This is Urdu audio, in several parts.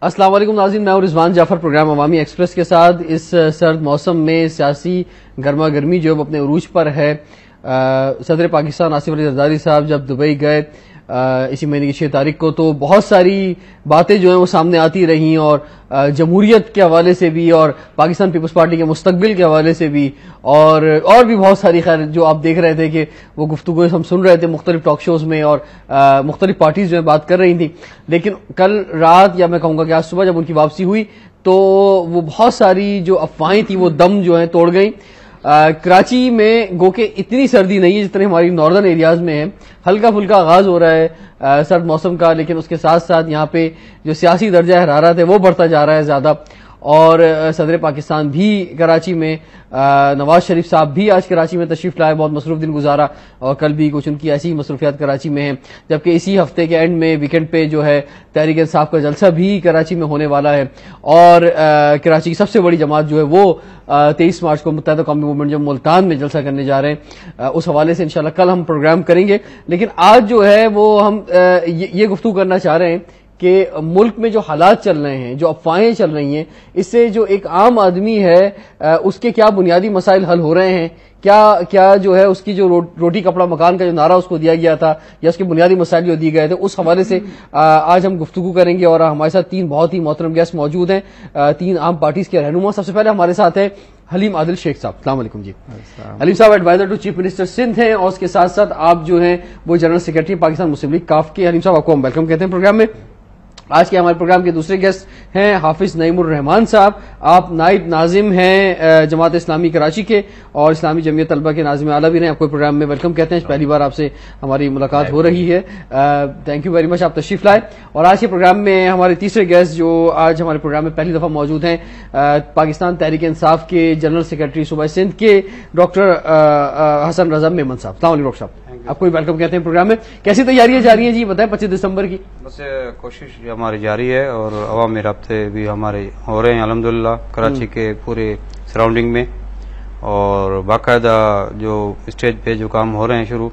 السلام علیکم ناظرین، میں رضوان جعفر پروگرام عوامی ایکسپریس کے ساتھ اس سرد موسم میں سیاسی گرما گرمی جو اپنے عروج پر ہے، صدر پاکستان آصف علی زرداری صاحب جب دبئی گئے اسی مہینے کی 6 تاریخ کو، تو بہت ساری باتیں جو ہیں وہ سامنے آتی رہیں، اور جمہوریت کے حوالے سے بھی اور پاکستان پیپلز پارٹی کے مستقبل کے حوالے سے بھی، اور بھی بہت ساری خیر جو آپ دیکھ رہے تھے کہ وہ گفتگو ہم سن رہے تھے مختلف ٹاک شوز میں، اور مختلف پارٹیز جو ہیں بات کر رہی تھیں. لیکن کل رات یا میں کہوں گا کہ آج صبح جب ان کی واپسی ہوئی تو وہ بہت ساری جو افواہیں تھیں وہ دم جو ہیں توڑ گئیں. کراچی میں گو کہ اتنی سردی نہیں ہے جتنی ہماری ناردرن ایریاز میں ہے، ہلکا پھلکا آغاز ہو رہا ہے سرد موسم کا، لیکن اس کے ساتھ ساتھ یہاں پہ جو سیاسی درجہ حرارت ہے وہ بڑھتا جا رہا ہے زیادہ. اور صدر پاکستان بھی کراچی میں، نواز شریف صاحب بھی آج کراچی میں تشریف لائے، بہت مصروف دن گزارا، اور کل بھی کچھ ان کی ایسی مصروفیات کراچی میں ہیں. جبکہ اسی ہفتے کے اینڈ میں ویکینڈ پہ جو ہے تحریک انصاف کا جلسہ بھی کراچی میں ہونے والا ہے، اور کراچی کی سب سے بڑی جماعت جو ہے وہ 23 مارچ کو متحدہ قومی موومنٹ جو ملتان میں جلسہ کرنے جا رہے ہیں، اس حوالے سے انشاءاللہ کل ہم پروگرام کریں گے. لیکن آج جو ہے وہ ہم یہ گفتگو کرنا چاہ رہے ہیں کہ ملک میں جو حالات چل رہے ہیں، جو افواہیں چل رہی ہیں، اس سے جو ایک عام آدمی ہے اس کے کیا بنیادی مسائل حل ہو رہے ہیں، کیا جو ہے اس کی جو روٹی کپڑا مکان کا جو نعرہ اس کو دیا گیا تھا یا اس کے بنیادی مسائل جو دیے گئے تھے، اس حوالے سے آج ہم گفتگو کریں گے. اور ہمارے ساتھ 3 بہت ہی محترم گیسٹ موجود ہیں، 3 عام پارٹیز کے رہنما. سب سے پہلے ہمارے ساتھ ہے حلیم عادل شیخ صاحب. السلام علیکم جی. حلیم صاحب advisor to chief minister Sindh ہیں، اور اس کے ساتھ ساتھ آپ جو ہیں وہ جنرل سیکرٹری پاکستان مسلم لیگ کاف کے. حلیم صاحب آپ کو ہم ویلکم کہتے ہیں پروگرام میں. آج کے ہمارے پروگرام کے دوسرے گیسٹ ہیں حافظ نعیم الرحمان صاحب، آپ نائب ناظم ہیں جماعت اسلامی کراچی کے، اور اسلامی جمعیت طلبہ کے ناظم اعلیٰ بھی ہیں. آپ کو پروگرام میں ویلکم کہتے ہیں، پہلی بار آپ سے ہماری ملاقات ہو رہی ہے. تھینک یو ویری مچ، آپ تشریف لائے. اور آج کے پروگرام میں ہمارے تیسرے گیسٹ جو آج ہمارے پروگرام میں پہلی دفعہ موجود ہیں، پاکستان تحریک انصاف کے جنرل سیکرٹری صوبہ سندھ کے ڈاکٹر حسن رضا میمن صاحب. السلام علیکم ڈاکٹر صاحب، آپ کو بھی ویلکم کہتے ہیں پروگرام میں. کیسی تیاریاں جاری ہیں جی، بتائیں 25 دسمبر کی؟ بس کوشش ہماری جاری ہے، اور عوامی رابطے بھی ہمارے ہو رہے ہیں الحمدللہ کراچی کے پورے سراؤنڈنگ میں، اور باقاعدہ جو اسٹیج پہ جو کام ہو رہے ہیں شروع،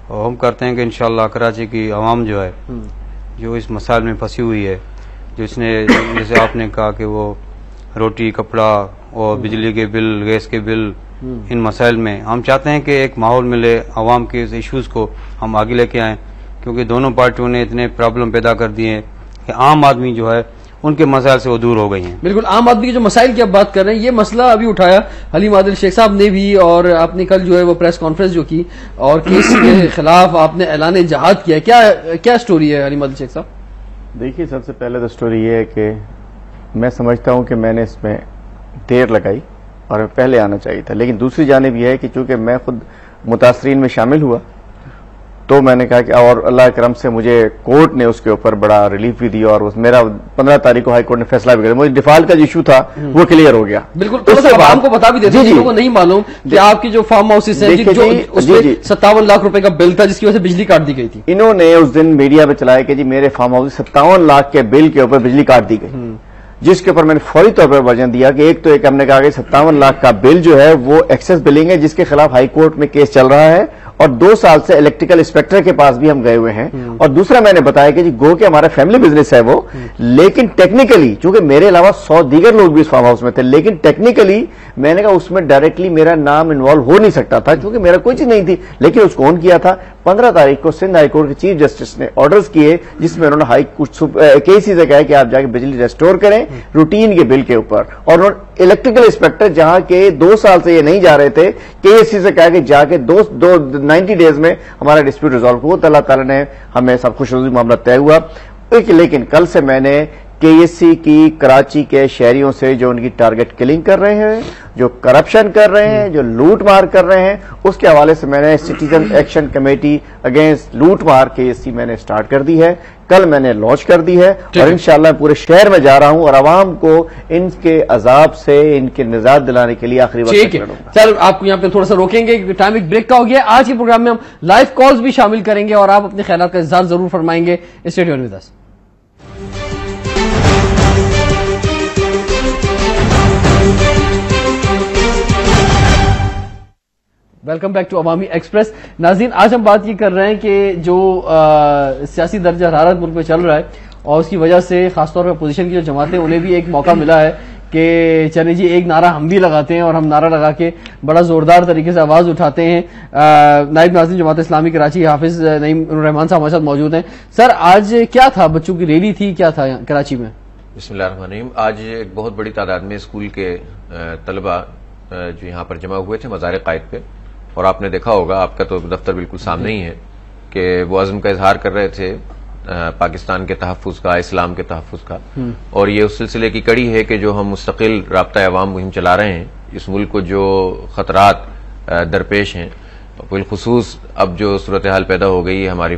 اور ہم کرتے ہیں کہ انشاءاللہ کراچی کی عوام جو ہے جو اس مسائل میں پھنسی ہوئی ہے، جو اس نے جیسے آپ نے کہا کہ وہ روٹی کپڑا اور بجلی کے بل، گیس کے بل، ان مسائل میں ہم چاہتے ہیں کہ ایک ماحول ملے عوام کے اس ایشوز کو ہم آگے لے کے آئیں، کیونکہ دونوں پارٹیوں نے اتنے پرابلم پیدا کر دیے ہیں کہ عام آدمی جو ہے ان کے مسائل سے وہ دور ہو گئی ہیں. بالکل، عام آدمی کے جو مسائل کی آپ بات کر رہے ہیں، یہ مسئلہ ابھی اٹھایا حلیم عادل شیخ صاحب نے بھی، اور آپ نے کل جو ہے وہ پریس کانفرنس جو کی اور کیس کے خلاف آپ نے اعلان جہاد کیا. کیا سٹوری ہے حلیم عادل شیخ صاحب؟ دیکھیے، سب سے پہلے تو سٹوری یہ ہے کہ میں سمجھتا ہوں کہ میں نے اس میں دیر لگائی اور پہلے آنا چاہیے تھا. لیکن دوسری جانب یہ ہے کہ چونکہ میں خود متاثرین میں شامل ہوا تو میں نے کہا کہ اور اللہ کرم سے مجھے کورٹ نے اس کے اوپر بڑا ریلیف بھی دیا، اور میرا 15 تاریخ کو ہائی کورٹ نے فیصلہ بھی کیا. مجھے ڈیفالٹ کا جو ایشو تھا وہ کلیئر ہو گیا. بالکل، عوام کو بتا بھی دیتے ہیں کو نہیں معلوم کہ آپ کی جو فارم ہاؤسز ہیں جو اس میں 57 لاکھ روپے کا بل تھا جس کی وجہ سے بجلی کاٹ دی گئی تھی. انہوں نے اس دن میڈیا پہ چلایا کہ جی میرے فارم ہاؤس 57 لاکھ کے بل کے اوپر بجلی کاٹ دی گئی، جس کے اوپر میں نے فوری طور پر ورژن دیا کہ ایک تو ہم نے کہا کہ 57 لاکھ کا بل جو ہے وہ ایکسس بلنگ ہے، جس کے خلاف ہائی کورٹ میں کیس چل رہا ہے، اور 2 سال سے الیکٹریکل انسپیکٹر کے پاس بھی ہم گئے ہوئے ہیں. اور دوسرا میں نے بتایا کہ جی گو کہ ہمارا فیملی بزنس ہے وہ، لیکن ٹیکنیکلی چونکہ میرے علاوہ 100 دیگر لوگ بھی اس فارم ہاؤس میں تھے، لیکن ٹیکنیکلی میں نے کہا اس میں ڈائریکٹلی میرا نام انوالو ہو نہیں سکتا تھا کیونکہ میرا کوئی چیز نہیں تھی. لیکن اس کو آن کیا تھا. 15 تاریخ کو سندھ ہائی کورٹ کے چیف جسٹس نے آرڈرز کیے جس میں انہوں نے KC سے کہا کہ آپ جا کے بجلی ریسٹور کریں روٹین کے بل کے اوپر، اور انہوں نے الیکٹریکل انسپیکٹر جہاں کے 2 سال سے یہ نہیں جا رہے تھے، KSC سے کہا کہ جا کے 90 ڈیز میں ہمارا ڈسپیوٹ ریزالو ہوا. تو اللہ تعالیٰ نے ہمیں سب خوش روزی معاملہ طے ہوا. لیکن کل سے میں نے KSC کی کراچی کے شہریوں سے جو ان کی ٹارگٹ کلنگ کر رہے ہیں، جو کرپشن کر رہے ہیں، جو لوٹ مار کر رہے ہیں، اس کے حوالے سے میں نے سٹیزن ایکشن کمیٹی اگینسٹ لوٹ مار KSC میں نے سٹارٹ کر دی ہے. کل میں نے لانچ کر دی ہے، اور انشاءاللہ پورے شہر میں جا رہا ہوں اور عوام کو ان کے عذاب سے ان کے نجات دلانے کے لیے آخری وقت لڑوں گا. چلو آپ کو یہاں پہ تھوڑا سا روکیں گے کیونکہ ٹائم ایک بریک کا ہو گیا. آج کے پروگرام میں ہم لائیو کالز بھی شامل کریں گے اور آپ اپنے خیالات کا اظہار ضرور فرمائیں گے. Stay tuned with us. Welcome back to Awami express. ناظرین، آج ہم بات یہ کر رہے ہیں کہ جو سیاسی درجہ حرارت ملک میں چل رہا ہے اور اس کی وجہ سے خاص طور پر اپوزیشن کی جو جماعتیں انہیں بھی ایک موقع ملا ہے کہ چلے جی ایک نعرہ ہم بھی لگاتے ہیں اور ہم نعرہ لگا کے بڑا زوردار طریقے سے آواز اٹھاتے ہیں. نائب ناظرین جماعت اسلامی کراچی حافظ نعیم الرحمان صاحب ہمارے ساتھ موجود ہیں. سر آج کیا تھا؟ بچوں کی ریلی تھی، کیا تھا کراچی میں؟ بسم اللہ الرحمن الرحیم. آج ایک بہت بڑی تعداد میں اسکول کے طلبہ جو یہاں پر جمع ہوئے تھے مزار قائد پہ، اور آپ نے دیکھا ہوگا، آپ کا تو دفتر بالکل سامنے ہی ہے، کہ وہ عزم کا اظہار کر رہے تھے پاکستان کے تحفظ کا، اسلام کے تحفظ کا. اور یہ اس سلسلے کی کڑی ہے کہ جو ہم مستقل رابطہ عوام مہم چلا رہے ہیں. اس ملک کو جو خطرات درپیش ہیں، بالخصوص اب جو صورتحال پیدا ہو گئی ہے ہماری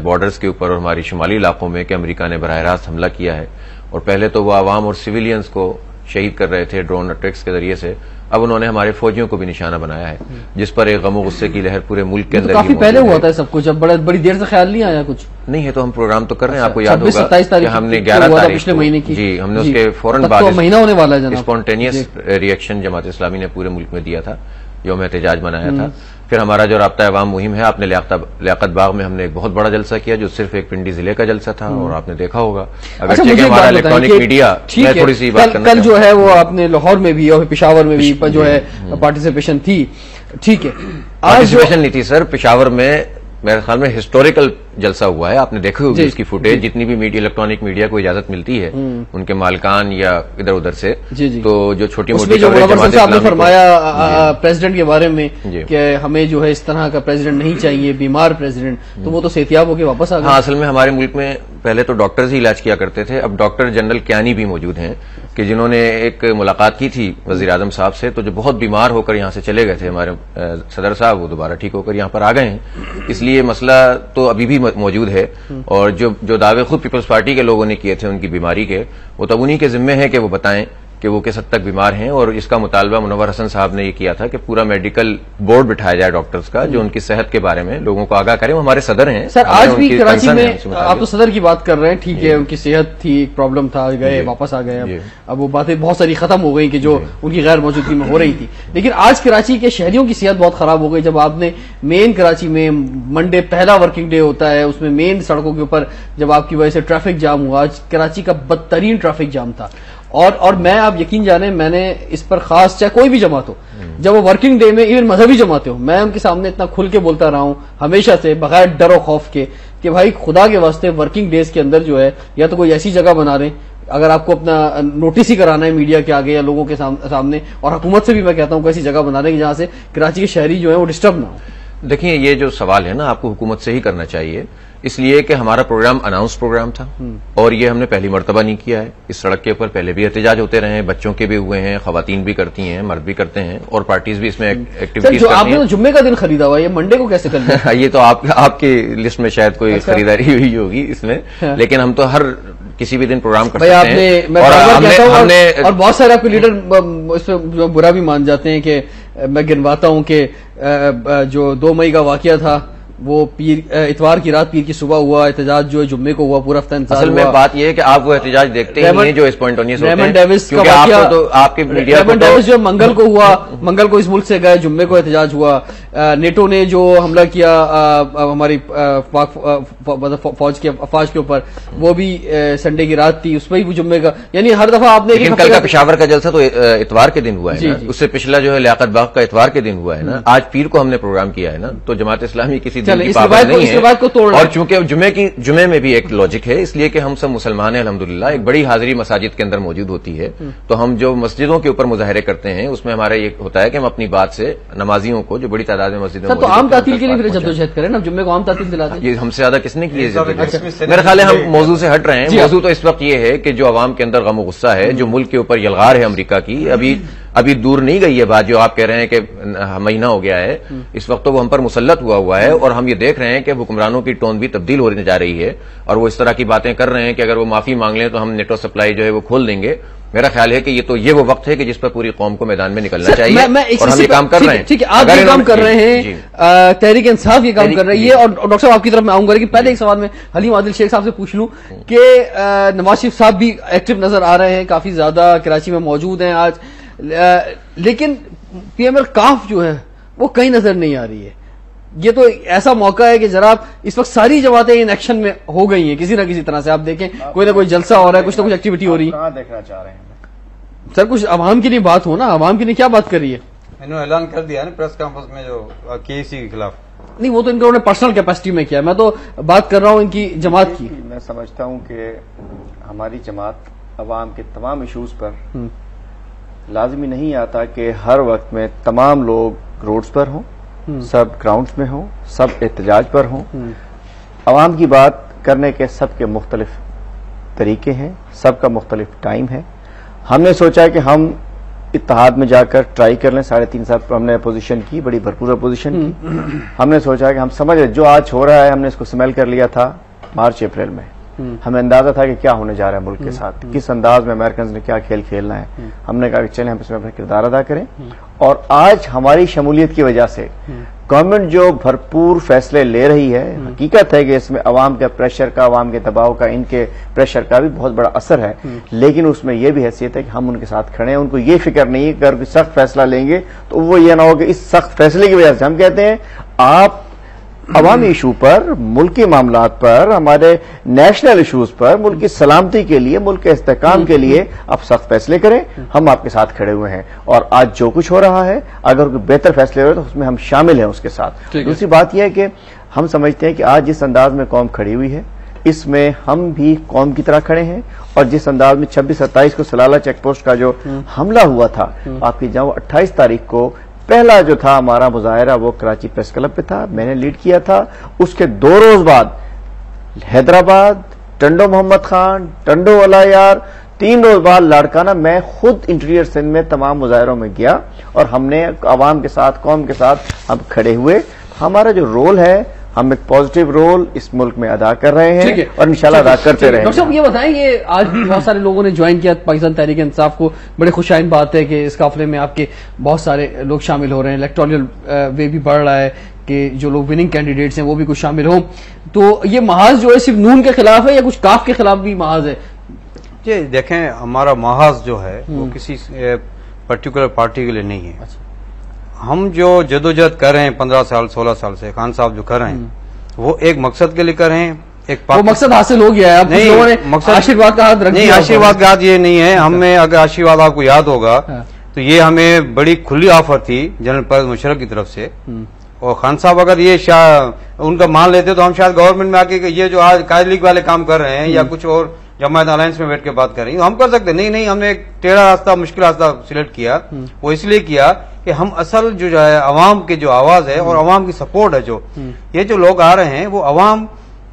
بارڈرز کے اوپر اور ہماری شمالی علاقوں میں کہ امریکہ نے براہ راست حملہ کیا ہے، اور پہلے تو وہ عوام اور سویلینز کو شہید کر رہے تھے ڈرون اٹیکس کے ذریعے سے، اب انہوں نے ہمارے فوجیوں کو بھی نشانہ بنایا ہے، جس پر ایک غم و غصے کی لہر پورے ملک کے اندر کافی پہلے ہوا تھا سب کچھ، اب بڑی دیر سے خیال نہیں آیا کچھ؟ نہیں ہے تو ہم پروگرام تو کر رہے ہیں. آپ کو یاد ہوگا کہ ہم نے 11 تاریخ پچھلے مہینے کی، جی ہم نے اس کے فوراً بعد مہینہ ہونے والا ہے اسپونٹینیس ریئیکشن جماعت اسلامی نے پورے ملک میں دیا تھا، یوم احتجاج منایا تھا. پھر ہمارا جو رابطہ عوام مہم ہے، آپ نے لیاقت باغ میں ہم نے ایک بہت بڑا جلسہ کیا جو صرف ایک پنڈی ضلع کا جلسہ تھا، اور آپ نے دیکھا ہوگا اگرچہ کہ ہمارا الیکٹرانک میڈیا، میں تھوڑی سی بات کرنا کل جو ہے وہ آپ نے لاہور میں بھی اور پشاور میں بھی جو ہے پارٹیسپیشن تھی. ٹھیک ہے، پارٹیسپیشن نہیں تھی سر، پشاور میں میرے خیال میں ہسٹوریکل جلسہ ہوا ہے. آپ نے دیکھا ہوگی اس کی فوٹیج، جتنی بھی میڈیا الیکٹرانک میڈیا کو اجازت ملتی ہے ان کے مالکان یا ادھر ادھر سے، تو جو چھوٹی موٹی آپ نے فرمایا پریزیڈنٹ کے بارے میں کہ ہمیں جو ہے اس طرح کا پریزیڈنٹ نہیں چاہیے، بیمار پریزیڈنٹ، تو وہ تو صحتیاب ہو کے واپس آ گئے. ہاں، اصل میں ہمارے ملک میں پہلے تو ڈاکٹرز ہی علاج کیا کرتے تھے، اب ڈاکٹر جنرل کیانی بھی موجود ہیں کہ جنہوں نے ایک ملاقات کی تھی وزیر اعظم صاحب سے، تو جو بہت بیمار ہو کر یہاں سے چلے گئے تھے ہمارے صدر صاحب، وہ دوبارہ ٹھیک ہو کر یہاں پر آ گئے ہیں. اس لیے مسئلہ تو ابھی بھی موجود ہے، اور جو دعوے خود پیپلز پارٹی کے لوگوں نے کیے تھے ان کی بیماری کے، وہ تب انہی کے ذمے ہے کہ وہ بتائیں کہ وہ کس حد تک بیمار ہیں. اور اس کا مطالبہ منور حسن صاحب نے یہ کیا تھا کہ پورا میڈیکل بورڈ بٹھایا جائے ڈاکٹرز کا، جو ان کی صحت کے بارے میں لوگوں کو آگاہ کریں. وہ ہمارے صدر ہیں. سر آج بھی کراچی میں آپ تو صدر کی بات کر رہے ہیں، ٹھیک ہے، ان کی صحت تھی، ایک پرابلم تھا، گئے واپس آ گئے، اب وہ باتیں بہت ساری ختم ہو گئی کہ جو ان کی غیر موجودگی میں ہو رہی تھی. لیکن آج کراچی کے شہریوں کی صحت بہت خراب ہو گئی جب آپ نے مین کراچی میں منڈے پہلا ورکنگ ڈے ہوتا ہے، اس میں مین سڑکوں کے اوپر جب آپ کی وجہ سے ٹریفک جام ہوا. آج کراچی کا بدترین ٹریفک جام تھا، اور میں آپ یقین جانیں میں نے اس پر خاص، چاہے کوئی بھی جماعت ہو، جب وہ ورکنگ ڈے میں ایون مذہبی جماعتیں ہوں، میں ان کے سامنے اتنا کھل کے بولتا رہا ہوں ہمیشہ سے بغیر ڈر و خوف کے کہ بھائی خدا کے واسطے ورکنگ ڈیز کے اندر جو ہے یا تو کوئی ایسی جگہ بنا رہے، اگر آپ کو اپنا نوٹس ہی کرانا ہے میڈیا کے آگے یا لوگوں کے سامنے، اور حکومت سے بھی میں کہتا ہوں کہ ایسی جگہ بنا رہے کہ جہاں سے کراچی کے شہری جو ہیں وہ ڈسٹرب نہ ہو. دیکھیں یہ جو سوال ہے نا آپ کو حکومت سے ہی کرنا چاہیے، اس لیے کہ ہمارا پروگرام اناؤنس پروگرام تھا، اور یہ ہم نے پہلی مرتبہ نہیں کیا ہے. اس سڑک کے اوپر پہلے بھی احتجاج ہوتے رہے ہیں، بچوں کے بھی ہوئے ہیں، خواتین بھی کرتی ہیں، مرد بھی کرتے ہیں، اور پارٹیز بھی اس میں ایکٹیویٹیز کرتی ہیں. آپ نے جمعے کا دن خریدا ہوا، یہ منڈے کو کیسے کر لیا؟ یہ تو آپ کی لسٹ میں شاید کوئی خریداری ہوئی ہوگی اس میں، لیکن ہم تو ہر کسی بھی دن پروگرام کر سکتے ہیں. اور بہت سارے آپ کے لیڈر اس میں برا بھی مان جاتے ہیں کہ میں گنواتا ہوں کہ جو 2 مئی کا واقعہ تھا وہ اتوار کی رات پیر کی صبح ہوا، احتجاج جو جمعے کو ہوا، پورا ہفتہ انتظار. اصل میں بات یہ ہے کہ آپ وہ احتجاج دیکھتے ہی نہیں جو اسپونٹینیس ہوتے ہیں. ریمن ڈیوس کا واقعہ، آپ کے میڈیا ریمن ڈیوس جو منگل کو ہوا، منگل کو اس ملک سے گئے، جمعے کو احتجاج ہوا. نیٹو نے جو حملہ کیا ہماری فوج کے افواج کے اوپر، وہ بھی سنڈے کی رات تھی، اس میں بھی جمعے کا، یعنی ہر دفعہ آپ نے کل کا پشاور کا جلسہ تو اتوار کے دن ہوا ہے، اس سے پچھلا جو ہے لیاقت باغ کا اتوار کے دن ہوا ہے نا. آج پیر کو ہم نے پروگرام کیا ہے نا، تو جماعت اسلامی کسی دن کی پابند نہیں ہے. اور چونکہ جمعے میں بھی ایک لاجک ہے، اس لیے کہ ہم سب مسلمان ہیں الحمدللہ، ایک بڑی حاضری مساجد کے اندر موجود ہوتی ہے، تو ہم جو مسجدوں کے اوپر مظاہرے کرتے ہیں اس میں ہمارا یہ ہوتا ہے کہ ہم اپنی بات سے نمازیوں کو جو بڑی تعداد میں مسجدوں میں تو عام تعطیل کے لیے پھر جدوجہد کریں نا، جمعے کو عام تعطیل دلاتے ہیں. یہ ہم سے زیادہ کس نے کی ہے جدوجہد؟ میرے خیال ہے ہم موضوع سے ہٹ رہے ہیں. موضوع تو اس وقت یہ ہے کہ جو عوام کے اندر غم و غصہ ہے، جو ملک کے اوپر یلغار ہے امریکہ کی، ابھی دور نہیں گئی ہے بات جو آپ کہہ رہے ہیں کہ مہینہ ہو گیا ہے، اس وقت تو وہ ہم پر مسلط ہوا ہے، اور ہم یہ دیکھ رہے ہیں کہ حکمرانوں کی ٹون بھی تبدیل ہونے جا رہی ہے، اور وہ اس طرح کی باتیں کر رہے ہیں کہ اگر وہ معافی مانگ لیں تو ہم نیٹو سپلائی جو ہے وہ کھول دیں گے. میرا خیال ہے کہ یہ وہ وقت ہے کہ جس پر پوری قوم کو میدان میں نکلنا چاہیے، اور ہم یہ کام کر رہے ہیں. ٹھیک ہے، آپ یہ کام کر رہے ہیں، تحریک انصاف یہ کام کر رہی ہے. اور ڈاکٹر صاحب آپ کی طرف میں آؤں گا کہ پہلے ایک سوال میں حلیم عادل شیخ صاحب سے پوچھ لوں کہ نواز شریف صاحب بھی ایکٹیو نظر آ رہے ہیں، کافی زیادہ کراچی میں موجود ہیں آج، لیکن پی ایم ایل کاف جو ہے وہ کہیں نظر نہیں آ رہی ہے. یہ تو ایسا موقع ہے کہ جناب اس وقت ساری جماعتیں ان ایکشن میں ہو گئی ہیں کسی نہ کسی طرح سے. آپ دیکھیں کوئی نہ کوئی جلسہ ہو رہا ہے, کچھ نہ کچھ ایکٹیویٹی ہو رہی ہے. کہاں دیکھنا چاہ رہے ہیں سر کچھ عوام کے لیے بات ہو نا, عوام کے لیے کیا بات کر رہی ہے؟ انہوں نے اعلان کر دیا نا پریس کانفرنس میں جو KEC کے خلاف. نہیں وہ تو ان کا پرسنل کیپیسٹی میں کیا, میں تو بات کر رہا ہوں ان کی جماعت کی. میں سمجھتا ہوں کہ ہماری جماعت عوام کے تمام ایشوز پر لازمی نہیں آتا کہ ہر وقت میں تمام لوگ روڈز پر ہوں, سب گراؤنڈز میں ہوں, سب احتجاج پر ہوں. عوام کی بات کرنے کے سب کے مختلف طریقے ہیں, سب کا مختلف ٹائم ہے. ہم نے سوچا کہ ہم اتحاد میں جا کر ٹرائی کر لیں. 3.5 سال ہم نے اپوزیشن کی, بڑی بھرپور اپوزیشن کی. ہم نے سوچا کہ ہم سمجھ جو آج ہو رہا ہے ہم نے اس کو سمیل کر لیا تھا مارچ اپریل میں. ہمیں اندازہ تھا کہ کیا ہونے جا رہا ہے ملک کے ساتھ, کس انداز میں امریکنز نے کیا کھیل کھیلنا ہے. ہم نے کہا کہ چلیں ہم اس میں اپنا کردار ادا کریں. اور آج ہماری شمولیت کی وجہ سے گورنمنٹ جو بھرپور فیصلے لے رہی ہے, حقیقت ہے کہ اس میں عوام کے پریشر کا, عوام کے دباؤ کا, ان کے پریشر کا بھی بہت بڑا اثر ہے. لیکن اس میں یہ بھی حیثیت ہے کہ ہم ان کے ساتھ کھڑے ہیں. ان کو یہ فکر نہیں ہے کہ اگر کوئی سخت فیصلہ لیں گے تو وہ یہ نہ ہو کہ اس سخت فیصلے کی وجہ سے. ہم کہتے ہیں آپ عوامی ایشو پر, ملکی معاملات پر, ہمارے نیشنل ایشوز پر, ملک کی سلامتی کے لیے, ملک کے استحکام کے لیے آپ سخت فیصلے کریں. ہم آپ کے ساتھ کھڑے ہوئے ہیں. اور آج جو کچھ ہو رہا ہے اگر کوئی بہتر فیصلے ہو رہے تو اس میں ہم شامل ہیں اس کے ساتھ. دوسری بات یہ ہے کہ ہم سمجھتے ہیں کہ آج جس انداز میں قوم کھڑی ہوئی ہے اس میں ہم بھی قوم کی طرح کھڑے ہیں. اور جس انداز میں 26-27 کو سلالہ چیک پوسٹ کا جو حملہ ہوا تھا, آپ کی جہاں 28 تاریخ کو پہلا جو تھا ہمارا مظاہرہ وہ کراچی پریس کلب پہ تھا, میں نے لیڈ کیا تھا. اس کے 2 روز بعد حیدرآباد, ٹنڈو محمد خان, ٹنڈو والایار, 3 روز بعد لاڑکانہ. میں خود انٹیریئر سندھ میں تمام مظاہروں میں گیا اور ہم نے عوام کے ساتھ, قوم کے ساتھ ہم کھڑے ہوئے. ہمارا جو رول ہے ہم ایک پازیٹیو رول اس ملک میں ادا کر رہے ہیں اور انشاءاللہ ادا کرتے رہیں گے. ڈاکٹر صاحب یہ بتائیں, یہ آج بھی بہت سارے لوگوں نے جوائن کیا پاکستان تحریک انصاف کو. بڑے خوشائن بات ہے کہ اس قافلے میں آپ کے بہت سارے لوگ شامل ہو رہے ہیں. الیکٹورل وے بھی بڑھ رہا ہے کہ جو لوگ وننگ کینڈیڈیٹس ہیں وہ بھی کچھ شامل ہوں. تو یہ محاذ جو ہے صرف نون کے خلاف ہے یا کچھ کاف کے خلاف بھی محاذ ہے؟ جی دیکھیں, ہمارا محاذ جو ہے وہ کسی پرٹیکولر پارٹی کے لیے نہیں ہے. ہم جو جدوجہد کر رہے ہیں 15 سال 16 سال سے, خان صاحب جو کر رہے ہیں وہ ایک مقصد کے لیے کر رہے ہیں. وہ مقصد حاصل ہو گیا ہے. اب لوگوں نے آشیرواد کا ہاتھ رکھ دیا. نہیں, آشیرواد کا ہاتھ یہ نہیں ہے. ہمیں اگر آشیرواد آپ کو یاد ہوگا تو یہ ہمیں بڑی کھلی آفر تھی جنرل پرویز مشرف کی طرف سے. اور خان صاحب اگر یہ ان کا مان لیتے تو ہم شاید گورنمنٹ میں آ کے یہ جو آج قائد لیگ والے کام کر رہے ہیں یا کچھ اور جماعت الائنس میں بیٹھ کے بات کر رہی ہیں ہم کر سکتے. نہیں, ہم نے ایک ٹیڑھا راستہ, مشکل راستہ سلیکٹ کیا. وہ اس لیے کیا کہ ہم اصل جو ہے عوام کی جو آواز ہے اور عوام کی سپورٹ ہے, جو یہ جو لوگ آ رہے ہیں وہ عوام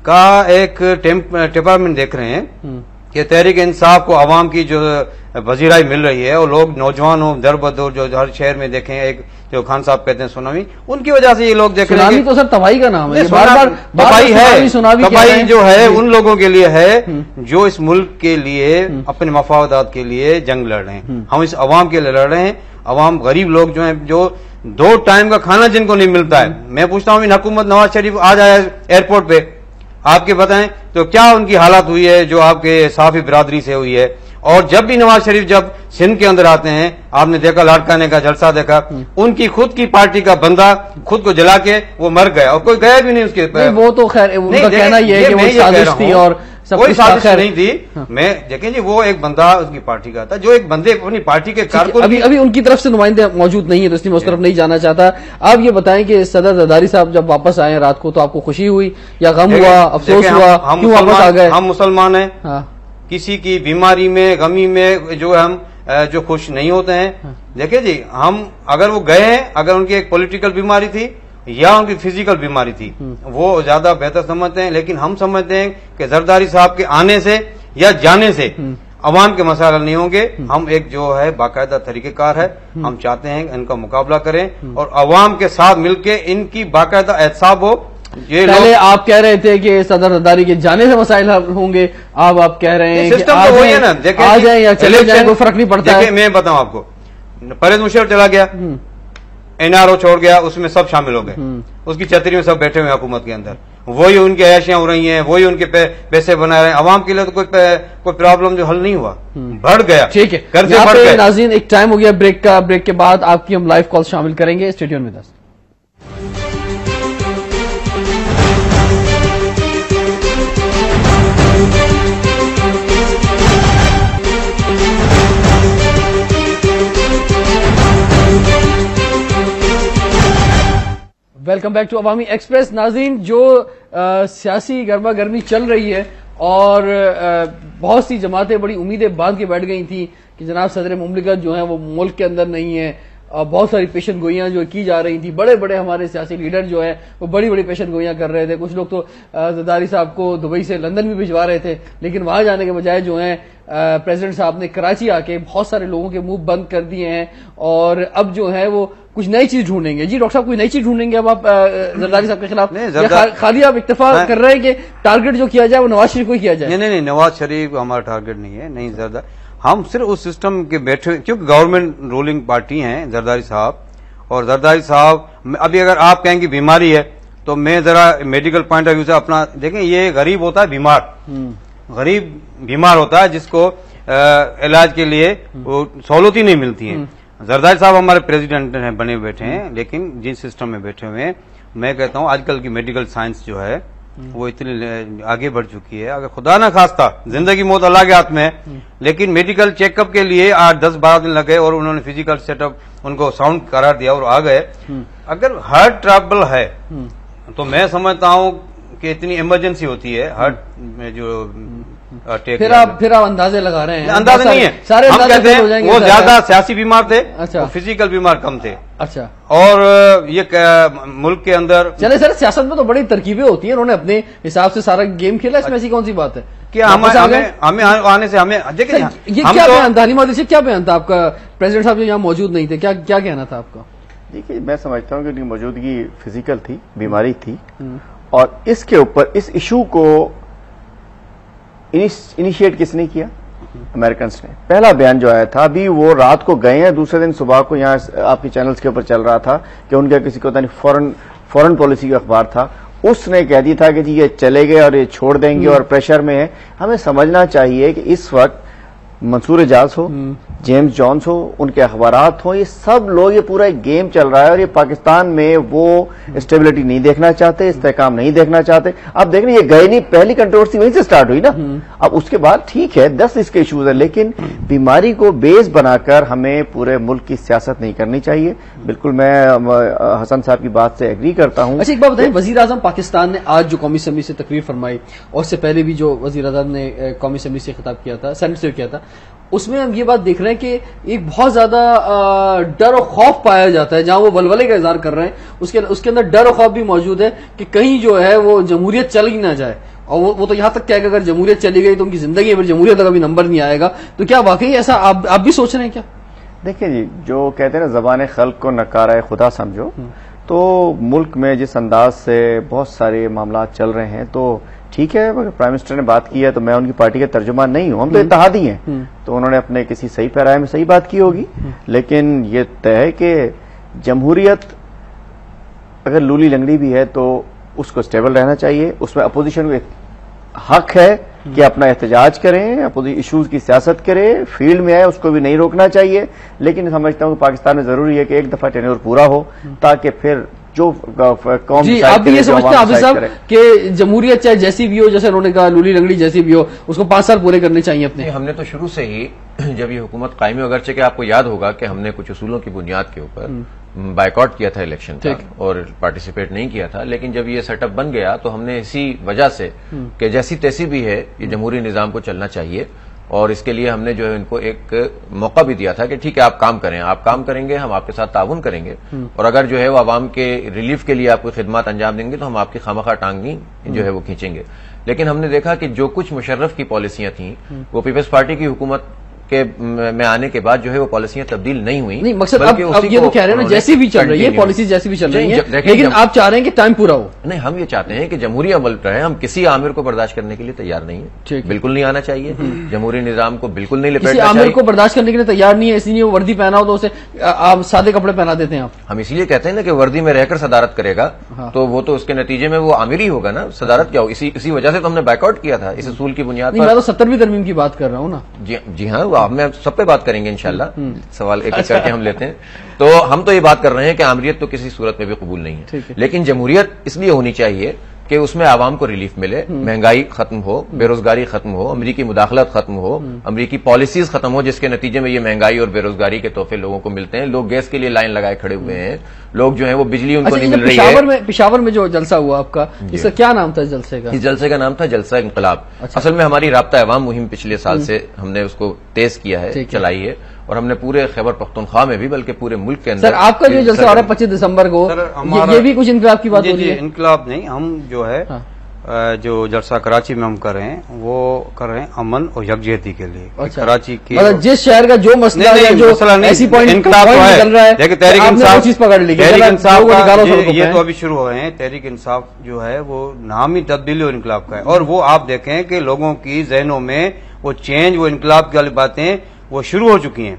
کا ایک ٹیمپرامنٹ دیکھ رہے ہیں کہ تحریک انصاف کو عوام کی جو وزیرائی مل رہی ہے اور لوگ نوجوان ہوں در بدر جو ہر شہر میں دیکھیں, ایک جو خان صاحب کہتے ہیں سونامی, ان کی وجہ سے یہ لوگ دیکھ رہے ہیں. تو سر تباہی کا نام ہے, تباہی ہے. تباہی جو ہے ان لوگوں کے لیے ہے جو اس ملک کے لیے اپنے مفادات کے لیے جنگ لڑ رہے ہیں. ہم اس عوام کے لیے لڑ رہے ہیں. عوام غریب لوگ جو ہیں, جو 2 ٹائم کا کھانا جن کو نہیں ملتا ہے. میں پوچھتا ہوں ان حکومت نواز شریف آ جائے ایئرپورٹ پہ, آپ کے بتائیں تو کیا ان کی حالت ہوئی ہے جو آپ کے صحافی برادری سے ہوئی ہے. اور جب بھی نواز شریف جب سندھ کے اندر آتے ہیں, آپ نے دیکھا لاڑکانے کا جلسہ دیکھا, ان کی خود کی پارٹی کا بندہ خود کو جلا کے وہ مر گیا اور کوئی گیا بھی نہیں اس کے. وہ تو خیر ان کا کہنا یہ ہے کہ وہ سازش تھی اور کوئی سازش نہیں تھی. میں دیکھیں جی وہ ایک بندہ اس کی پارٹی کا تھا, جو ایک بندے اپنی پارٹی کے کارکن. ابھی ان کی طرف سے نمائندے موجود نہیں ہے تو اس لیے میں اس طرف نہیں جانا چاہتا. آپ یہ بتائیں کہ صدر زرداری صاحب جب واپس آئے رات کو تو آپ کو خوشی ہوئی یا غم ہوا, افسوس ہوا, کیوں واپس آ گئے؟ ہم مسلمان ہیں, کسی کی بیماری میں غمی میں جو ہم جو خوش نہیں ہوتے ہیں. دیکھیں جی ہم اگر وہ گئے ہیں, اگر ان کی ایک پولیٹیکل بیماری تھی یا ان کی فزیکل بیماری تھی وہ زیادہ بہتر سمجھتے ہیں. لیکن ہم سمجھتے ہیں کہ زرداری صاحب کے آنے سے یا جانے سے عوام کے مسائل نہیں ہوں گے. ہم ایک جو ہے باقاعدہ طریقہ کار ہے, ہم چاہتے ہیں ان کا مقابلہ کریں اور عوام کے ساتھ مل کے ان کی باقاعدہ احتساب ہو. پہلے آپ کہہ رہے تھے کہ صدر زرداری کے جانے سے مسائل ہوں گے, آپ کہہ رہے ہیں سسٹم تو وہی ہے نا, آ جائیں یا چلے جائیں کوئی فرق نہیں پڑتا ہے. میں بتاؤں آپ کو, پرویز مشرف چلا گیا, NRO چھوڑ گیا, اس میں سب شامل ہو گئے, اس کی چھتری میں سب بیٹھے ہوئے حکومت کے اندر, وہی ان کی عیاشیاں ہو رہی ہیں, وہی ان کے پیسے بنا رہے ہیں. عوام کے لیے تو کوئی پرابلم جو حل نہیں ہوا, بڑھ گیا. ٹھیک ہے ناظرین, ایک ٹائم ہو گیا بریک کا. بریک کے بعد آپ کی ہم لائیو کال شامل کریں گے. Stay tuned with us. Welcome back to Awami express. ناظرین, جو سیاسی گرما گرمی چل رہی ہے اور بہت سی جماعتیں بڑی امیدیں باندھ کے بیٹھ گئی تھیں کہ جناب صدر مملکت جو ہیں وہ ملک کے اندر نہیں ہے, بہت ساری پیشن گوئیاں جو کی جا رہی تھیں, بڑے بڑے ہمارے سیاسی لیڈر جو ہیں وہ بڑی بڑی پیشن گوئیاں کر رہے تھے. کچھ لوگ تو زرداری صاحب کو دبئی سے لندن بھی بھجوا رہے تھے, لیکن وہاں جانے کے بجائے جو ہیں پریزیڈنٹ صاحب نے کراچی آ کے بہت سارے لوگوں کے منہ بند کر دیے ہیں اور اب جو ہے وہ کچھ نئی چیز ڈھونڈیں گے. جی ڈاکٹر صاحب, کوئی نئی چیز ڈھونڈیں گے اب آپ زرداری صاحب کے خلاف, خالی آپ اتفاق کر رہے ہیں کہ ٹارگٹ جو کیا جائے وہ نواز شریف کو کیا جائے؟ نہیں, نواز شریف ہمارا ٹارگٹ نہیں ہے. نہیں زرداری, ہم صرف اس سسٹم کے بیٹھے, کیونکہ گورنمنٹ رولنگ پارٹی ہیں زرداری صاحب, اور زرداری صاحب ابھی اگر آپ کہیں کہ بیماری ہے تو میں ذرا میڈیکل پوائنٹ آف ویو سے اپنا دیکھیں, یہ غریب ہوتا ہے بیمار, غریب بیمار ہوتا ہے جس کو علاج کے لیے سہولت ہی نہیں ملتی ہے. زرداری صاحب ہمارے پریزیڈنٹ ہیں, بنے بیٹھے ہیں, لیکن جن سسٹم میں بیٹھے ہوئے ہیں, میں کہتا ہوں آج کل کی میڈیکل سائنس جو ہے وہ اتنی آگے بڑھ چکی ہے. اگر خدا نہ خواستہ زندگی موت اللہ کے ہاتھ میں ہے, لیکن میڈیکل چیک اپ کے لیے 10-12 دن لگے اور انہوں نے فزیکل سیٹ اپ ان کو ساؤنڈ قرار دیا اور آ گئے. اگر ہارٹ ٹربل ہے تو میں سمجھتا ہوں کہ اتنی ایمرجنسی ہوتی ہے ہارٹ میں جو پھر آپ اندازے لگا رہے ہیں. اندازے نہیں ہے, سارے ہم کہتے ہیں وہ زیادہ سیاسی بیمار تھے, اچھا, فزیکل بیمار کم تھے. اچھا, اور یہ ملک کے اندر چلے سر, سیاست میں تو بڑی ترکیبیں ہوتی ہیں, انہوں نے اپنے حساب سے سارا گیم کھیلا, اس میں ایسی کون سی بات ہے؟ کیا ہمیں آنے سے ہمیں دیکھیں یہ کیا بیان تھا, حلیمہ سے کیا بیان تھا آپ کا؟ پریزیڈنٹ صاحب جو یہاں موجود نہیں تھے, کیا کہنا تھا آپ کا؟ دیکھیے, میں سمجھتا ہوں کہ ان کی موجودگی فزیکل تھی, بیماری تھی, اور اس کے اوپر اس ایشو کو انیشیٹ کس نے کیا؟ امریکنز نے. پہلا بیان جو آیا تھا, ابھی وہ رات کو گئے ہیں, دوسرے دن صبح کو یہاں آپ کے چینلز کے اوپر چل رہا تھا کہ ان کا کسی کو فورن پالیسی کا اخبار تھا, اس نے کہہ دیا تھا کہ جی یہ چلے گئے اور یہ چھوڑ دیں گے اور پریشر میں ہے. ہمیں سمجھنا چاہیے کہ اس وقت منصور اعجاز ہو, جیمز جونز ہو, ان کے اخبارات ہوں, یہ سب لوگ, یہ پورا ایک گیم چل رہا ہے اور یہ پاکستان میں وہ اسٹیبلٹی نہیں دیکھنا چاہتے, استحکام نہیں دیکھنا چاہتے. اب دیکھ رہے یہ گئے نہیں, پہلی کنٹروورسی وہیں سے سٹارٹ ہوئی نا. اب اس کے بعد ٹھیک ہے 10 اس کے ایشوز ہیں, لیکن بیماری کو بیس بنا کر ہمیں پورے ملک کی سیاست نہیں کرنی چاہیے. بالکل میں حسن صاحب کی بات سے ایگری کرتا ہوں. اچھا, ایک بات بتائیں, وزیر اعظم پاکستان نے آج جو قومی اسمبلی سے تقریر فرمائی, اور اس سے پہلے بھی جو وزیر اعظم نے قومی اسمبلی سے خطاب کیا تھا, سینٹ سے کیا تھا, اس میں ہم یہ بات دیکھ رہے ہیں کہ ایک بہت زیادہ ڈر و خوف پایا جاتا ہے. جہاں وہ ولولے کا اظہار کر رہے ہیں اس کے اندر ڈر و خوف بھی موجود ہے کہ کہیں جو ہے وہ جمہوریت چل ہی نہ جائے. اور وہ تو یہاں تک کیا کہ اگر جمہوریت چلی گئی تو ان کی زندگی میں جمہوریت کا بھی نمبر نہیں آئے گا. تو کیا واقعی ایسا آپ بھی سوچ رہے ہیں کیا؟ دیکھیں جی, جو کہتے ہیں نا زبان خلق کو نکارہ خدا سمجھو, تو ملک میں جس انداز سے بہت سارے معاملات چل رہے ہیں تو ٹھیک ہے, اگر پرائم منسٹر نے بات کی ہے تو میں ان کی پارٹی کا ترجمان نہیں ہوں, ہم تو اتحادی ہیں, تو انہوں نے اپنے کسی صحیح پیرائے میں صحیح بات کی ہوگی. لیکن یہ طے ہے کہ جمہوریت اگر لولی لنگڑی بھی ہے تو اس کو اسٹیبل رہنا چاہیے. اس میں اپوزیشن کو حق ہے کہ اپنا احتجاج کریں, ایشوز کی سیاست کرے, فیلڈ میں آئے, اس کو بھی نہیں روکنا چاہیے. لیکن سمجھتا ہوں کہ پاکستان میں ضروری ہے کہ ایک دفعہ ٹینیور پورا ہو تاکہ پھر جو قوم جی آپ بھی یہ سمجھتے ہیں حافظ صاحب کہ جمہوریت چاہے جیسی بھی ہو, جیسے انہوں نے کہا لولی لنگڑی جیسی بھی ہو, اس کو 5 سال پورے کرنے چاہیے اپنے؟ ہم نے تو شروع سے ہی جب یہ حکومت قائم ہے, اگرچہ کہ آپ کو یاد ہوگا کہ ہم نے کچھ اصولوں کی بنیاد کے اوپر بائیکاٹ کیا تھا الیکشن کا اور پارٹیسپیٹ نہیں کیا تھا, لیکن جب یہ سیٹ اپ بن گیا تو ہم نے اسی وجہ سے کہ جیسی تیسی بھی ہے یہ جمہوری نظام کو چلنا چاہیے, اور اس کے لیے ہم نے جو ہے ان کو ایک موقع بھی دیا تھا کہ ٹھیک ہے آپ کام کریں, آپ کام کریں گے, ہم آپ کے ساتھ تعاون کریں گے, اور اگر جو ہے وہ عوام کے ریلیف کے لیے آپ کو خدمات انجام دیں گے تو ہم آپ کی خامخواہ ٹانگیں جو ہے وہ کھینچیں گے. لیکن ہم نے دیکھا کہ جو کچھ مشرف کی پالیسیاں تھیں وہ پیپلز پارٹی کی حکومت کے میں آنے کے بعد جو ہے وہ پالیسیاں تبدیل نہیں ہوئی. نہیں مقصد اب یہ تو کہہ رہے ہیں نا جیسی بھی چل رہی ہے پالیسی, جیسی بھی چل رہی ہے, لیکن آپ چاہ رہے ہیں کہ ٹائم پورا ہو. نہیں, ہم یہ چاہتے ہیں کہ جمہوری عمل رہے, ہم کسی عامر کو برداشت کرنے کے لیے تیار نہیں ہے, بالکل نہیں آنا چاہیے. جمہوری نظام کو بالکل نہیں لپیٹنا چاہیے. عامر کو برداشت کرنے کے لیے تیار نہیں ہے, اس لیے وہ وردی پہنا ہو تو اسے آپ سادے کپڑے پہنا دیتے ہیں. آپ ہم اس لیے کہتے ہیں نا کہ وردی میں رہ کر صدارت کرے گا تو وہ تو اس کے نتیجے میں وہ عامر ہی ہوگا نا, صدارت کیا ہو. اسی وجہ سے تو ہم نے بائیکاٹ کیا تھا اس اصول کی بنیاد پر. میں تو 70ویں ترمیم کی بات کر رہا ہوں نا. جی ہاں, میں سب پہ بات کریں گے انشاءاللہ, سوال ایک ایک کر کے ہم لیتے ہیں. تو ہم تو یہ بات کر رہے ہیں کہ آمریت تو کسی صورت میں بھی قبول نہیں ہے، لیکن جمہوریت اس لیے ہونی چاہیے کہ اس میں عوام کو ریلیف ملے، مہنگائی ختم ہو، بے روزگاری ختم ہو، امریکی مداخلت ختم ہو، امریکی پالیسیز ختم ہو جس کے نتیجے میں یہ مہنگائی اور بے روزگاری کے تحفے لوگوں کو ملتے ہیں. لوگ گیس کے لیے لائن لگائے کھڑے ہوئے ہیں، لوگ جو ہیں وہ بجلی ان کو نہیں مل رہی ہے. پشاور میں جو جلسہ ہوا آپ کا، اس کا کیا نام تھا جلسے کا؟ اس جلسے کا نام تھا جلسہ انقلاب. اصل میں ہماری رابطہ عوام مہم پچھلے سال سے ہم نے اس کو تیز کیا ہے، چلائی ہے، اور ہم نے پورے خیبر پختونخوا میں بھی بلکہ پورے ملک کے اندر. سر آپ کا جو جلسہ ہو رہا ہے 25 دسمبر کو، یہ بھی کچھ انقلاب کی بات ہو رہی ہے؟ انقلاب نہیں، ہم جو ہے جو جلسہ کراچی میں ہم کر رہے ہیں وہ کر رہے ہیں امن اور یکجہتی کے لیے. کراچی کی جس شہر کا جو مسئلہ ہے، جو ایسی پوائنٹ انقلاب چل رہا ہے، دیکھیں تحریک انصاف چیز پکڑ لی، تحریک انصاف یہ تو ابھی شروع ہوئے ہیں. تحریک انصاف جو ہے وہ نام ہی تبدیلی اور انقلاب کا ہے، اور وہ آپ دیکھیں کہ لوگوں کی ذہنوں میں وہ چینج، وہ انقلاب کی والی باتیں وہ شروع ہو چکی ہیں.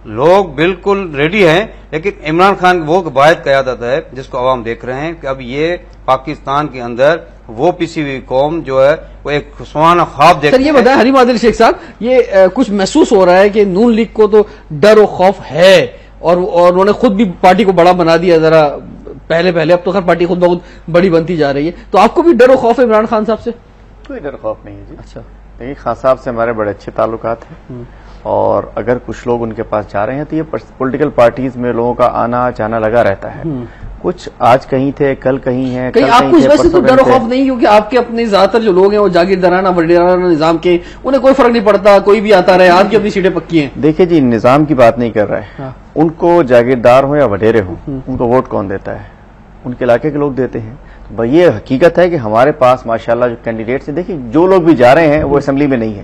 لوگ بالکل ریڈی ہیں، لیکن عمران خان وہ واحد قیادت ہے جس کو عوام دیکھ رہے ہیں کہ اب یہ پاکستان کے اندر وہ پسی ہوئی قوم جو ہے وہ ایک سہانا خواب دیکھ. سر یہ بتائیں حلیم عادل شیخ صاحب، یہ کچھ محسوس ہو رہا ہے کہ نون لیگ کو تو ڈر و خوف ہے، اور انہوں نے خود بھی پارٹی کو بڑا بنا دیا ذرا پہلے، اب تو خیر پارٹی خود بہت بڑی بنتی جا رہی ہے. تو آپ کو بھی ڈر و خوف ہے عمران خان صاحب سے؟ کوئی ڈر خوف نہیں ہے جی. اچھا، دیکھیے خان صاحب سے ہمارے بڑے اچھے تعلقات ہیں، اور اگر کچھ لوگ ان کے پاس جا رہے ہیں تو یہ پولیٹیکل پارٹیز میں لوگوں کا آنا جانا لگا رہتا ہے. کچھ آج کہیں تھے، کل کہیں ہیں. آپ کو اس وجہ سے تو ڈر و خوف نہیں، کیونکہ آپ کے اپنے زیادہ تر جو لوگ ہیں وہ جاگیردارانہ وڈیرانہ نظام کے، انہیں کوئی فرق نہیں پڑتا، کوئی بھی آتا رہے، آپ کی اپنی سیٹیں پکی ہیں. دیکھیے جی، نظام کی بات نہیں کر رہے، ان کو جاگیردار ہوں یا وڈیرے ہوں، ان کو ووٹ کون دیتا ہے؟ ان کے علاقے کے لوگ دیتے ہیں. یہ حقیقت ہے کہ ہمارے پاس ماشاءاللہ جو کینڈیڈیٹس ہیں، دیکھیں جو لوگ بھی جا رہے ہیں وہ اسمبلی میں نہیں ہے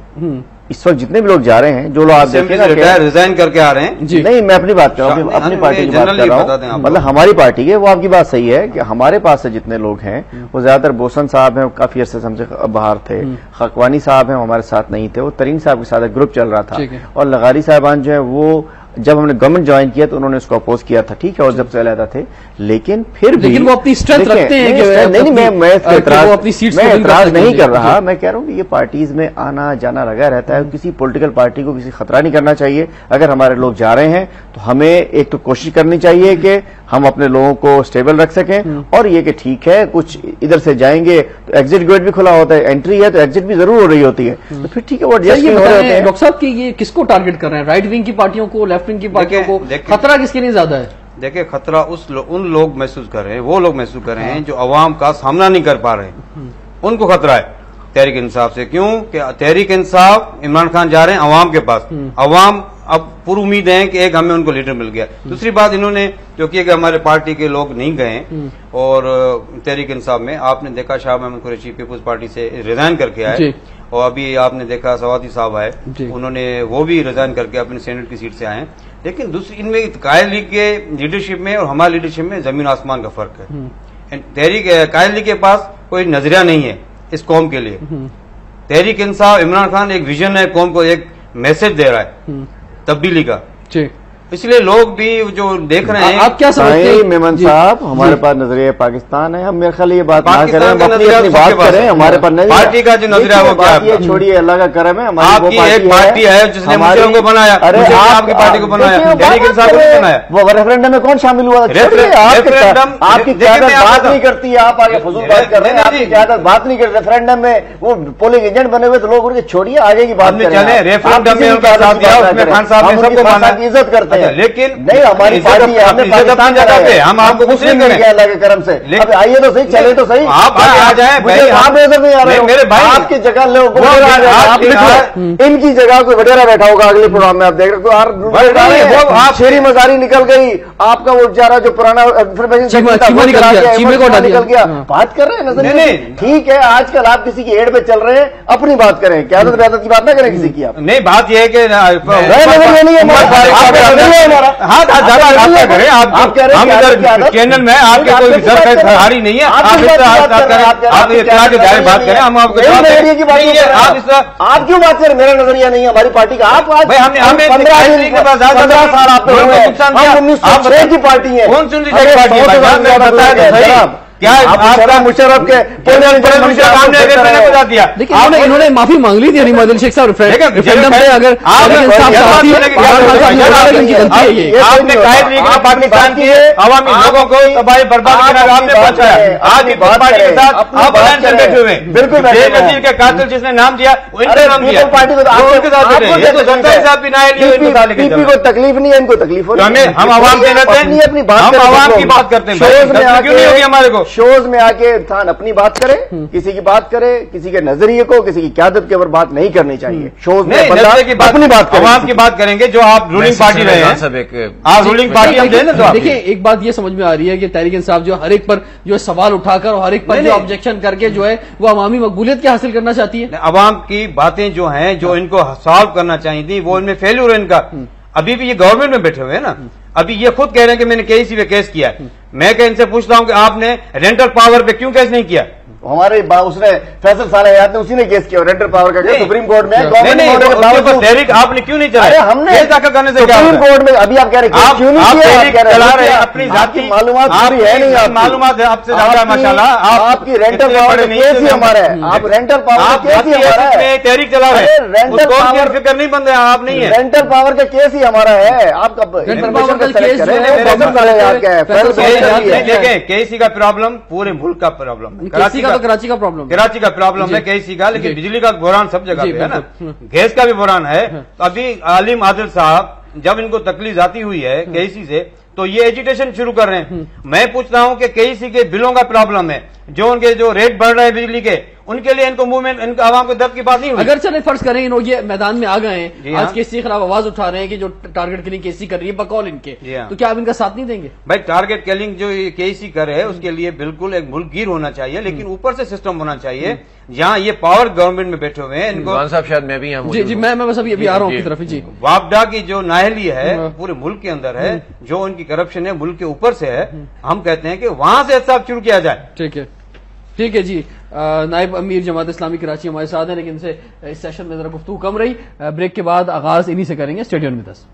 اس وقت. جتنے بھی لوگ جا رہے ہیں، جو لوگ آپ دیکھیں ریزائن کر کے آ رہے ہیں. نہیں، میں اپنی بات کر رہا ہوں، اپنی پارٹی کی بات کر رہا ہوں، مطلب ہماری پارٹی کے. وہ آپ کی بات صحیح ہے کہ ہمارے پاس سے جتنے لوگ ہیں وہ زیادہ تر بوسن صاحب ہیں، کافی عرصے سے ہم سے باہر تھے. خاکوانی صاحب ہیں، ہمارے ساتھ نہیں تھے. وہ ترین صاحب کے ساتھ ایک گروپ چل رہا تھا، اور لغاری صاحبان جو ہے وہ جب ہم نے گورنمنٹ جوائن کیا تو انہوں نے اس کو اپوز کیا تھا، ٹھیک ہے، اور جب سے علیحدہ تھے. لیکن پھر بھی وہ اپنی اسٹرینتھ رکھتے ہیں. نہیں، میں اعتراض نہیں کر رہا، میں کہہ رہا ہوں کہ یہ پارٹیز میں آنا جانا لگا رہتا ہے. کسی پولیٹیکل پارٹی کو کسی خطرہ نہیں کرنا چاہیے. اگر ہمارے لوگ جا رہے ہیں تو ہمیں ایک تو کوشش کرنی چاہیے کہ ہم اپنے لوگوں کو اسٹیبل رکھ سکیں، اور یہ کہ ٹھیک ہے کچھ ادھر سے جائیں گے تو ایگزٹ گیٹ بھی کھلا ہوتا ہے، انٹری ہے تو ایگزٹ بھی ضرور ہو رہی ہوتی ہے، تو پھر ٹھیک ہے. وہ ڈاکٹر صاحب کی یہ کس کو ٹارگٹ کر رہے ہیں؟ رائٹ ونگ کی پارٹیوں کو، لیفٹ ونگ کی پارٹیوں کو؟ خطرہ کس کے لیے زیادہ ہے؟ دیکھیں خطرہ ان لوگ محسوس کر رہے ہیں، وہ لوگ محسوس کر رہے ہیں جو عوام کا سامنا نہیں کر پا رہے ہیں، ان کو خطرہ ہے تحریک انصاف سے. کیوں کہ تحریک انصاف عمران خان جا رہے ہیں عوام کے پاس، عوام اب پر امید ہیں کہ ایک ہمیں ان کو لیڈر مل گیا. دوسری بات انہوں نے جو کیا کہ ہمارے پارٹی کے لوگ نہیں گئے، اور تحریک انصاف میں آپ نے دیکھا شاہ محمد قریشی پیپلز پارٹی سے ریزائن کر کے آئے، اور ابھی آپ نے دیکھا سوادی صاحب آئے، انہوں نے وہ بھی ریزائن کر کے اپنے سینٹ کی سیٹ سے آئے. لیکن دوسری ان میں قائد لیگ کے لیڈرشپ میں اور ہماری لیڈرشپ میں زمین آسمان کا فرق ہے. تحریک قائد لیگ کے پاس کوئی نظریہ نہیں ہے اس قوم کے لیے. تحریک انصاف عمران خان ایک ویژن ہے، قوم کو ایک میسج دے رہا ہے تبدیلی کا، اس لیے لوگ بھی جو دیکھ رہے ہیں. آپ کیا سمجھتے ہیں میمن صاحب؟ ہمارے پاس نظریہ پاکستان ہے، ہم میرے خیال یہ بات نہ کریں، ہم اپنی بات کریں. ہمارے پاس نہیں، پارٹی کا جو نظریہ وہ کیا ہے؟ چھوڑیے، اللہ کا کرم ہے. آپ کی ایک پارٹی ہے جس نے مجھے کو بنایا، آپ کی پارٹی کو بنایا، تحریک انصاف کو نہیں بنایا. وہ ریفرینڈم میں کون شامل ہوا تھا؟ آپ کی قیادت بات نہیں کرتی ہے، آپ آگے فضول بات کر رہے ہیں. آپ کی قیادت بات نہیں کرتی. ریفرینڈم میں وہ پولنگ ایجنٹ بنے ہوئے تو لوگ ان کے چھوڑیے، آگے کی بات کریں. ریفرینڈم میں خان صاحب نے سب کو مانا، عزت کرتے ہیں، لیکن ہماری پارٹی ہے، ہم پاکستان جا رہے ہیں، ہم آپ کو کچھ نہیں کریں گے اللہ کے کرم سے. اب آئیے تو صحیح، چلے تو صحیح. آپ آ جائیں، آپ نظر نہیں آ رہے میرے بھائی. آپ کی جگہ لوگ ان کی جگہ کوئی وڈیرا بیٹھا ہوگا اگلے پروگرام میں، آپ دیکھ رہے ہیں آپ شیری مزاری نکل گئی، آپ کا وہ بیچارہ جو پرانا انفارمیشن نکل گیا. بات کر رہے ہیں نظر نہیں. ٹھیک ہے، آج کل آپ کسی کی ایڈ پہ چل رہے ہیں، اپنی بات کریں، قیادت بیادت کی بات نہ کریں کسی کی. آپ نہیں، بات یہ ہے کہ چینل میں آپ کے کوئی سرکاری نہیں ہے، آپ کیوں بات کریں؟ میرا نظریہ نہیں ہے ہماری پارٹی کا. آپ 15 سال آپ 1906 کی پارٹی ہے. کیا مشرف کے بتا دیا؟ انہوں نے معافی مانگ لی تھی حلیم عادل شیخ صاحب ریفرینڈم پہ. اگر آپ نے قائد لیگ پاکستان کی عوامی لوگوں کو تباہی برباد کرنا آپ نے پہنچایا. آج پارٹی کے ساتھ آپ بیٹھے ہوئے ہیں. بالکل بے نظیر کے قاتل جس نے نام دیا وہ ان کا نام دیا پارٹی کو کو تکلیف نہیں ہے, ان کو تکلیف ہوتی ہے. ہم عوام کے اپنی اپنی بات ہم عوام کی بات کرتے ہیں. کیوں نہیں ہوگی ہمارے کو؟ شوز میں آ کے انسان اپنی بات کرے, کسی کی بات کرے, کسی کے نظریے کو, کسی کی قیادت کے اوپر بات نہیں کرنی چاہیے. شوز میں اپنی بات عوام کی بات کریں گے جو آپ رولنگ پارٹی رہے ہیں. آپ رولنگ پارٹی ہم دیں نا. دیکھیں ایک بات یہ سمجھ میں آ رہی ہے کہ تحریک انصاف جو ہر ایک پر جو سوال اٹھا کر اور ہر ایک پر جو آبجیکشن کر کے جو ہے وہ عوامی مقبولیت کیا حاصل کرنا چاہتی ہے. عوام کی باتیں جو ہیں جو ان کو سالو کرنا چاہیے تھی وہ ان میں فیلور ہے ان کا. ابھی بھی یہ گورنمنٹ میں بیٹھے ہوئے ہیں نا. ابھی یہ خود کہہ رہے ہیں کہ میں نے KEC پہ کیس کیا ہے. میں کہ ان سے پوچھتا ہوں کہ آپ نے رینٹل پاور پہ کیوں کیس نہیں کیا؟ ہمارے اس نے فیصل صالح حیات نے اسی نے کیس کیا رینٹل پاور کا سپریم کورٹ میں. تحریک آپ نے کیوں نہیں چلایا؟ ہم نے کرنے سے سپریم کورٹ میں ابھی آپ کہہ رہے ہیں کیوں نہیں چلا رہے ہیں؟ اپنی ذاتی معلومات پوری ہے نہیں. معلومات ہے آپ سے زیادہ ماشاءاللہ. آپ کی رینٹل پاور کیس ہی ہمارا ہے. آپ رینٹل پاور کیس ہی ہمارا ہے. تحریک چلا رہے ہیں. رینٹل پاور فکر نہیں بن رہے آپ نہیں ہے. رینٹل پاور کا کیس ہی ہمارا ہے. آپ کا رینٹل پاور کا کیس دیکھیں KEC کا پرابلم پورے ملک کا پرابلم ہے. کراچی کا تو کراچی کا پرابلم کراچی کا پرابلم ہے KEC کا, لیکن بجلی کا بحران سب جگہ پہ ہے نا. گیس کا بھی بحران ہے. تو ابھی حلیم عادل صاحب جب ان کو تکلیف آتی ہوئی ہے KEC سے تو یہ ایجیٹیشن شروع کر رہے ہیں. میں پوچھتا ہوں کہ KEC کے بلوں کا پرابلم ہے, جو ان کے جو ریٹ بڑھ رہے ہیں بجلی کے, ان کے لیے ان کو موومنٹ ان عوام کو درد کی بات نہیں ہوئی. اگر چلے فرض کریں انہوں یہ میدان میں آ گئے ہیں آج KEC کے خلاف آواز اٹھا رہے ہیں کہ جو ٹارگٹ کلنگ KEC کر رہی ہے بقول ان کے, تو کیا آپ ان کا ساتھ نہیں دیں گے؟ بھائی ٹارگٹ کلنگ جو KEC کر رہے ہیں اس کے لیے بالکل ایک ملک گیر ہونا چاہیے, لیکن اوپر سے سسٹم ہونا چاہیے جہاں یہ پاور گورنمنٹ میں بیٹھے ہوئے ہیں. ان کو صاحب شاید میں بھی جی میں بس ابھی آ رہا ہوں کی طرف. جی وابڈا کی جو نااہلی ہے پورے ملک کے اندر ہے, جو ان کی کرپشن ہے ملک کے اوپر سے ہے. ہم کہتے ہیں کہ وہاں سے احتساب شروع کیا جائے. ٹھیک ہے جی. نائب امیر جماعت اسلامی کراچی ہمارے ساتھ ہیں, لیکن ان سے اس سیشن میں ذرا گفتگو کم رہی. بریک کے بعد آغاز انہی سے کریں گے. اسٹیڈیم میں 10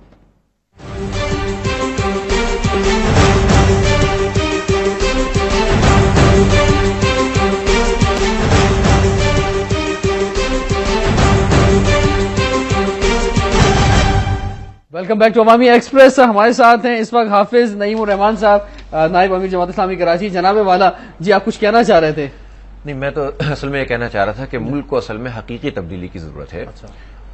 welcome back to Awami express. ہمارے ساتھ ہیں اس وقت حافظ نعیم الرحمان صاحب, نائب امیر جماعت اسلامی کراچی. جناب والا جی آپ کچھ کہنا چاہ رہے تھے؟ نہیں, میں تو اصل میں یہ کہنا چاہ رہا تھا کہ ملک کو اصل میں حقیقی تبدیلی کی ضرورت ہے.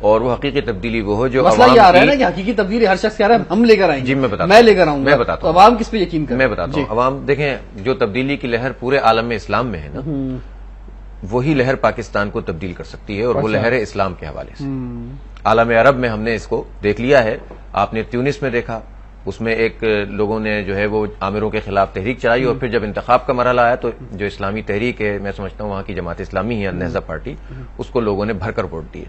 اور وہ حقیقی تبدیلی وہ ہو جو مسئلہ یہ آ رہا ہے نا کہ حقیقی تبدیلی ہر شخص کہہ رہا ہے ہم لے کر آئیں گے. جی میں لے کر آؤں گا. میں بتاتا ہوں عوام کس پہ یقین کریں؟ میں بتاتا ہوں. عوام دیکھیں جو تبدیلی کی لہر پورے عالم اسلام میں ہے نا, وہی لہر پاکستان کو تبدیل کر سکتی ہے, اور وہ لہر ہے اسلام کے حوالے سے. عالم عرب میں ہم نے اس کو دیکھ لیا ہے. آپ نے تیونس میں دیکھا, اس میں ایک لوگوں نے جو ہے وہ عامروں کے خلاف تحریک چلائی, اور پھر جب انتخاب کا مرحلہ آیا تو جو اسلامی تحریک ہے, میں سمجھتا ہوں وہاں کی جماعت اسلامی ہے نہضہ پارٹی, اس کو لوگوں نے بھر کر ووٹ دیے.